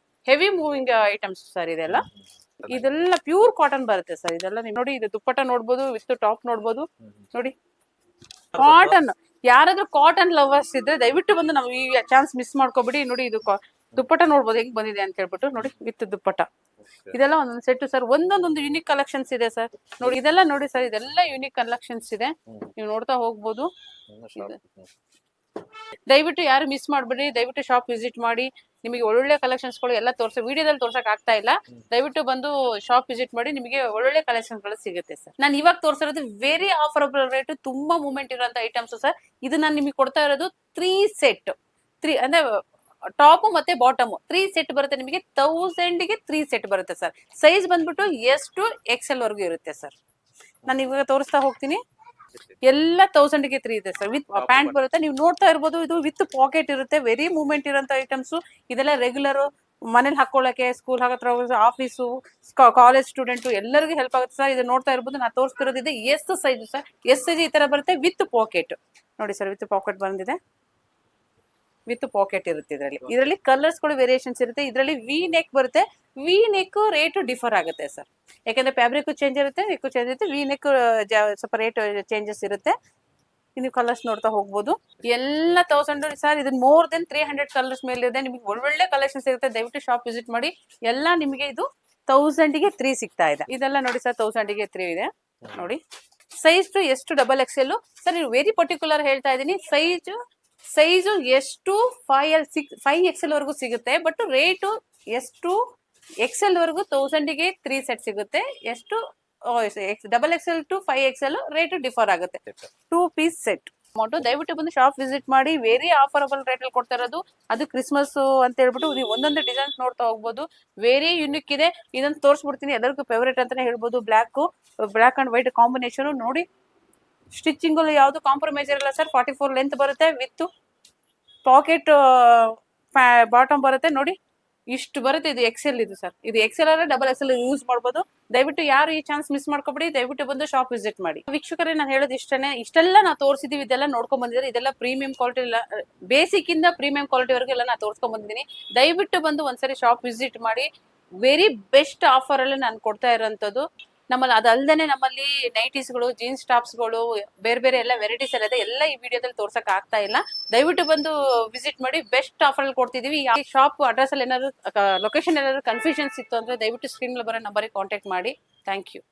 heavy moving items sir ಇದೆಲ್ಲ. ಇದೆಲ್ಲ ಪ್ಯೂರ್ ಕಾಟನ್ ಬರುತ್ತೆ ಸರ್. ಇದೆಲ್ಲ ನೀವು ನೋಡಿ. ಇದು ದುಪ್ಪಟ್ಟ ನೋಡ್ಬೋದು. ವಿತ್ ಟಾಪ್ ನೋಡ್ಬೋದು. ನೋಡಿ ಕಾಟನ್. ಯಾರಾದ್ರೂ ಕಾಟನ್ ಲವರ್ಸ್ ಇದ್ರೆ ದಯವಿಟ್ಟು ಬಂದು ನಾವು ಈ ಚಾನ್ಸ್ ಮಿಸ್ ಮಾಡ್ಕೋಬಿಡಿ. ನೋಡಿ ಇದು ದುಪ್ಪಟ್ಟ ನೋಡ್ಬೋದು ಹೆಂಗ್ ಬಂದಿದೆ ಅಂತ ಹೇಳ್ಬಿಟ್ಟು. ನೋಡಿ ವಿತ್ ದುಪ್ಪಟ್ಟ. ಇದೆಲ್ಲ ಒಂದೊಂದು ಸೆಟ್ ಸರ್. ಒಂದೊಂದು ಯುನಿಕ್ ಕಲೆಕ್ಷನ್ಸ್ ಇದೆ ಸರ್. ನೋಡಿ ಇದೆಲ್ಲ ನೋಡಿ ಸರ್. ಇದೆಲ್ಲ ಯುನಿಕ್ ಕಲೆಕ್ಷನ್ಸ್ ಇದೆ. ನೀವು ನೋಡ್ತಾ ಹೋಗ್ಬೋದು. ದಯವಿಟ್ಟು ಯಾರು ಮಿಸ್ ಮಾಡ್ಬೇಡಿ. ದಯವಿಟ್ಟು ಶಾಪ್ ವಿಸಿಟ್ ಮಾಡಿ. ನಿಮಗೆ ಒಳ್ಳೊಳ್ಳೆ ಕಲೆಕ್ಷನ್ಸ್ ಗಳು ಎಲ್ಲ ವಿಡಿಯೋದಲ್ಲಿ ತೋರ್ಸಕ್ ಆಗ್ತಾ ಇಲ್ಲ. ದಯವಿಟ್ಟು ಬಂದು ಶಾಪ್ ವಿಸಿಟ್ ಮಾಡಿ. ನಿಮಗೆ ಒಳ್ಳೊಳ್ಳೆ ಕಲೆಕ್ಷನ್ಸ್ ಗಳು ಸಿಗುತ್ತೆ ಸರ್. ನಾನು ಇವಾಗ ತೋರಿಸಿರೋದು ವೆರಿ ಆಫರಬಲ್ ರೇಟ್. ತುಂಬಾ ಮೂವ್ಮೆಂಟ್ ಇರುವಂತ ಐಟಮ್ಸ್ ಸರ್. ಇದು ನಾನು ನಿಮಗೆ ಕೊಡ್ತಾ ಇರೋದು 3 ಸೆಟ್. 3 ಅಂದ್ರೆ ಟಾಪ್ ಮತ್ತೆ ಬಾಟಮ್ 3 ಸೆಟ್ ಬರುತ್ತೆ ನಿಮಗೆ. 1000 ಗೆ 3 ಸೆಟ್ ಬರುತ್ತೆ ಸರ್. ಸೈಜ್ ಬಂದ್ಬಿಟ್ಟು ಎಷ್ಟು XL ವರೆಗೂ ಇರುತ್ತೆ ಸರ್. ನಾನು ಇವಾಗ ತೋರಿಸ್ತಾ ಹೋಗ್ತೀನಿ. ಎಲ್ಲ 1000 ಗೆ 3 ಇದೆ ಸರ್. ವಿತ್ ಪ್ಯಾಂಟ್ ಬರುತ್ತೆ. ನೀವು ನೋಡ್ತಾ ಇರ್ಬೋದು. ಇದು ವಿತ್ ಪಾಕೆಟ್ ಇರುತ್ತೆ. ವೆರಿ ಮೂವ್ಮೆಂಟ್ ಇರೋಂತ ಐಟಮ್ಸ್. ಇದೆಲ್ಲ ರೆಗ್ಯುಲರ್ ಮನೇಲಿ ಹಾಕೊಳ್ಳಕ್ಕೆ, ಸ್ಕೂಲ್ ಹತ್ರ, ಆಫೀಸು, ಕಾಲೇಜ್ ಸ್ಟೂಡೆಂಟ್ ಎಲ್ಲರಿಗೂ ಹೆಲ್ಪ್ ಆಗುತ್ತೆ ಸರ್. ಇದು ನೋಡ್ತಾ ಇರ್ಬೋದು. ನಾನು ತೋರಿಸ್ತಿರೋದು ಇದೆ S size sir. S size ಈ ತರ ಬರುತ್ತೆ ವಿತ್ ಪಾಕೆಟ್. ನೋಡಿ ಸರ್ ವಿತ್ ಪಾಕೆಟ್ ಬಂದಿದೆ. ವಿತ್ ಪಾಕೆಟ್ ಇರುತ್ತೆ ಇದರಲ್ಲಿ ಕಲರ್ಸ್ ಗಳು ವೇರಿಯೇಷನ್ಸ್ ಇರುತ್ತೆ. ಇದರಲ್ಲಿ ವಿ ನೆಕ್ ಬರುತ್ತೆ. ವಿ ನೆಕ್ ರೇಟ್ ಡಿಫರ್ ಆಗುತ್ತೆ ಸರ್. ಯಾಕಂದ್ರೆ ಫ್ಯಾಬ್ರಿಕ್ ಚೇಂಜ್ ಇರುತ್ತೆ, ನೆಕ್ ಚೇಂಜ್ ಇರುತ್ತೆ. ವಿ ನೆಕ್ ಸ್ವಲ್ಪ ರೇಟ್ ಚೇಂಜಸ್ ಇರುತ್ತೆ. ನೀವು ಕಲರ್ಸ್ ನೋಡ್ತಾ ಹೋಗ್ಬೋದು. ಎಲ್ಲ 1000 ಸರ್. ಇದು ಮೋರ್ ದೆನ್ 300 ಕಲರ್ಸ್ ಮೇಲೆ ಇದೆ. ನಿಮಗೆ ಒಳ್ಳೊಳ್ಳೆ ಕಲೆಕ್ಷನ್ಸ್ ಇರುತ್ತೆ. ದಯವಿಟ್ಟು ಶಾಪ್ ವಿಸಿಟ್ ಮಾಡಿ. ಎಲ್ಲ ನಿಮಗೆ ಇದು 1000 ಗೆ 3 ಸಿಗ್ತಾ ಇದೆ. ಇದೆಲ್ಲ ನೋಡಿ ಸರ್ 1000 ಗೆ 3 ಇದೆ. ನೋಡಿ ಸೈಜ್ ಎಷ್ಟು XXL ಸರ್. ನೀವು ವೆರಿ ಪರ್ಟಿಕ್ಯುಲರ್ ಹೇಳ್ತಾ ಇದ್ದೀನಿ. ಸೈಜು ಎಷ್ಟು 5XL ವರೆಗೂ ಸಿಗುತ್ತೆ. ಬಟ್ ರೇಟು ಎಷ್ಟು XL ವರೆಗೂ 1000 ಗೆ 3 ಸೆಟ್ ಸಿಗುತ್ತೆ. ಎಷ್ಟು XXL to 5XL rate differ ಆಗುತ್ತೆ. 2 ಪೀಸ್ ಸೆಟ್ ಅಮೌಂಟ್. ದಯವಿಟ್ಟು ಬಂದು ಶಾಪ್ ವಿಸಿಟ್ ಮಾಡಿ. ವೆರಿ ಆಫರಬಲ್ ರೇಟ್ ಅಲ್ಲಿ ಕೊಡ್ತಾ ಇರೋದು. ಅದು ಕ್ರಿಸ್ಮಸ್ ಅಂತ ಹೇಳ್ಬಿಟ್ಟು ನೀವು ಒಂದೊಂದು ಡಿಸೈನ್ಸ್ ನೋಡ್ತಾ ಹೋಗ್ಬೋದು. ವೆರಿ ಯುನಿಕ್ ಇದೆ. ಇದನ್ನ ತೋರಿಸ್ಬಿಡ್ತೀನಿ. ಎಲ್ಲರಿಗೂ ಫೇವರೇಟ್ ಅಂತಾನೆ ಹೇಳ್ಬೋದು. Black and white combination. ನೋಡಿ ಸ್ಟಿಚಿಂಗ್ ಯಾವ್ದು ಕಾಂಪ್ರಮೈಸ್ ಇರಲ್ಲ ಸರ್. 44 ಲೆಂತ್ ಬರುತ್ತೆ. ವಿತ್ ಪಾಕೆಟ್ ಬಾಟಮ್ ಬರುತ್ತೆ. ನೋಡಿ ಇಷ್ಟು ಬರುತ್ತೆ. ಇದು XL ಇದು ಸರ್. ಇದು XL ಅಲ್ಲ XXL ಯೂಸ್ ಮಾಡ್ಬೋದು. ದಯವಿಟ್ಟು ಯಾರು ಈ ಚಾನ್ಸ್ ಮಿಸ್ ಮಾಡ್ಕೊಬಿಡಿ. ದಯವಿಟ್ಟು ಬಂದು ಶಾಪ್ ವಿಸಿಟ್ ಮಾಡಿ. ವೀಕ್ಷಕರೇ ನಾನು ಹೇಳೋದು ಇಷ್ಟನೇ. ಇಷ್ಟೆಲ್ಲ ನಾವು ತೋರಿಸಿದೀವಿ. ಇದೆಲ್ಲ ನೋಡ್ಕೊಂಡ್ ಬಂದಿದ್ದಾರೆ. ಇದೆಲ್ಲ ಪ್ರೀಮಿಯಂ ಕ್ವಾಲಿಟಿ ಇಲ್ಲ. ಬೇಸಿಕ್ ಇಂದ ಪ್ರೀಮಿಯಂ ಕ್ವಾಲಿಟಿ ವರೆಗೂ ಎಲ್ಲ ನಾನು ತೋರಿಸ್ಕೊಂಡ್ ಬಂದಿದ್ದೀನಿ. ದಯವಿಟ್ಟು ಬಂದು ಒಂದ್ಸರಿ ಶಾಪ್ ವಿಸಿಟ್ ಮಾಡಿ. ವೆರಿ ಬೆಸ್ಟ್ ಆಫರ್ ಅಲ್ಲಿ ನಾನು ಕೊಡ್ತಾ ಇರೋಂಥದ್ದು. ನಮ್ಮಲ್ಲಿ ಅದಲ್ದೇನೆ ನಮ್ಮಲ್ಲಿ ನೈಟೀಸ್ಗಳು, ಜೀನ್ಸ್ ಟಾಪ್ಸ್ಗಳು, ಬೇರೆ ಬೇರೆ ಎಲ್ಲ ವೆರೈಟೀಸ್ ಎಲ್ಲ ಇದೆ. ಎಲ್ಲ ಈ ವಿಡಿಯೋದಲ್ಲಿ ತೋರ್ಸಕ್ ಆಗ್ತಾ ಇಲ್ಲ. ದಯವಿಟ್ಟು ಬಂದು ವಿಸಿಟ್ ಮಾಡಿ. ಬೆಸ್ಟ್ ಆಫರ್ ಅಲ್ಲಿ ಕೊಡ್ತಿದೀವಿ. ಈ ಶಾಪ್ ಅಡ್ರೆಸ್ ಅಲ್ಲಿ ಏನಾದ್ರು ಲೊಕೇಶನ್ ಏನಾದ್ರು ಕನ್ಫ್ಯೂಷನ್ಸ್ ಇತ್ತು ಅಂದ್ರೆ ದಯವಿಟ್ಟು ಸ್ಕ್ರೀನ್ ಬರೋ ನಂಬರ್ಗೆ ಕಾಂಟ್ಯಾಕ್ಟ್ ಮಾಡಿ. Thank you.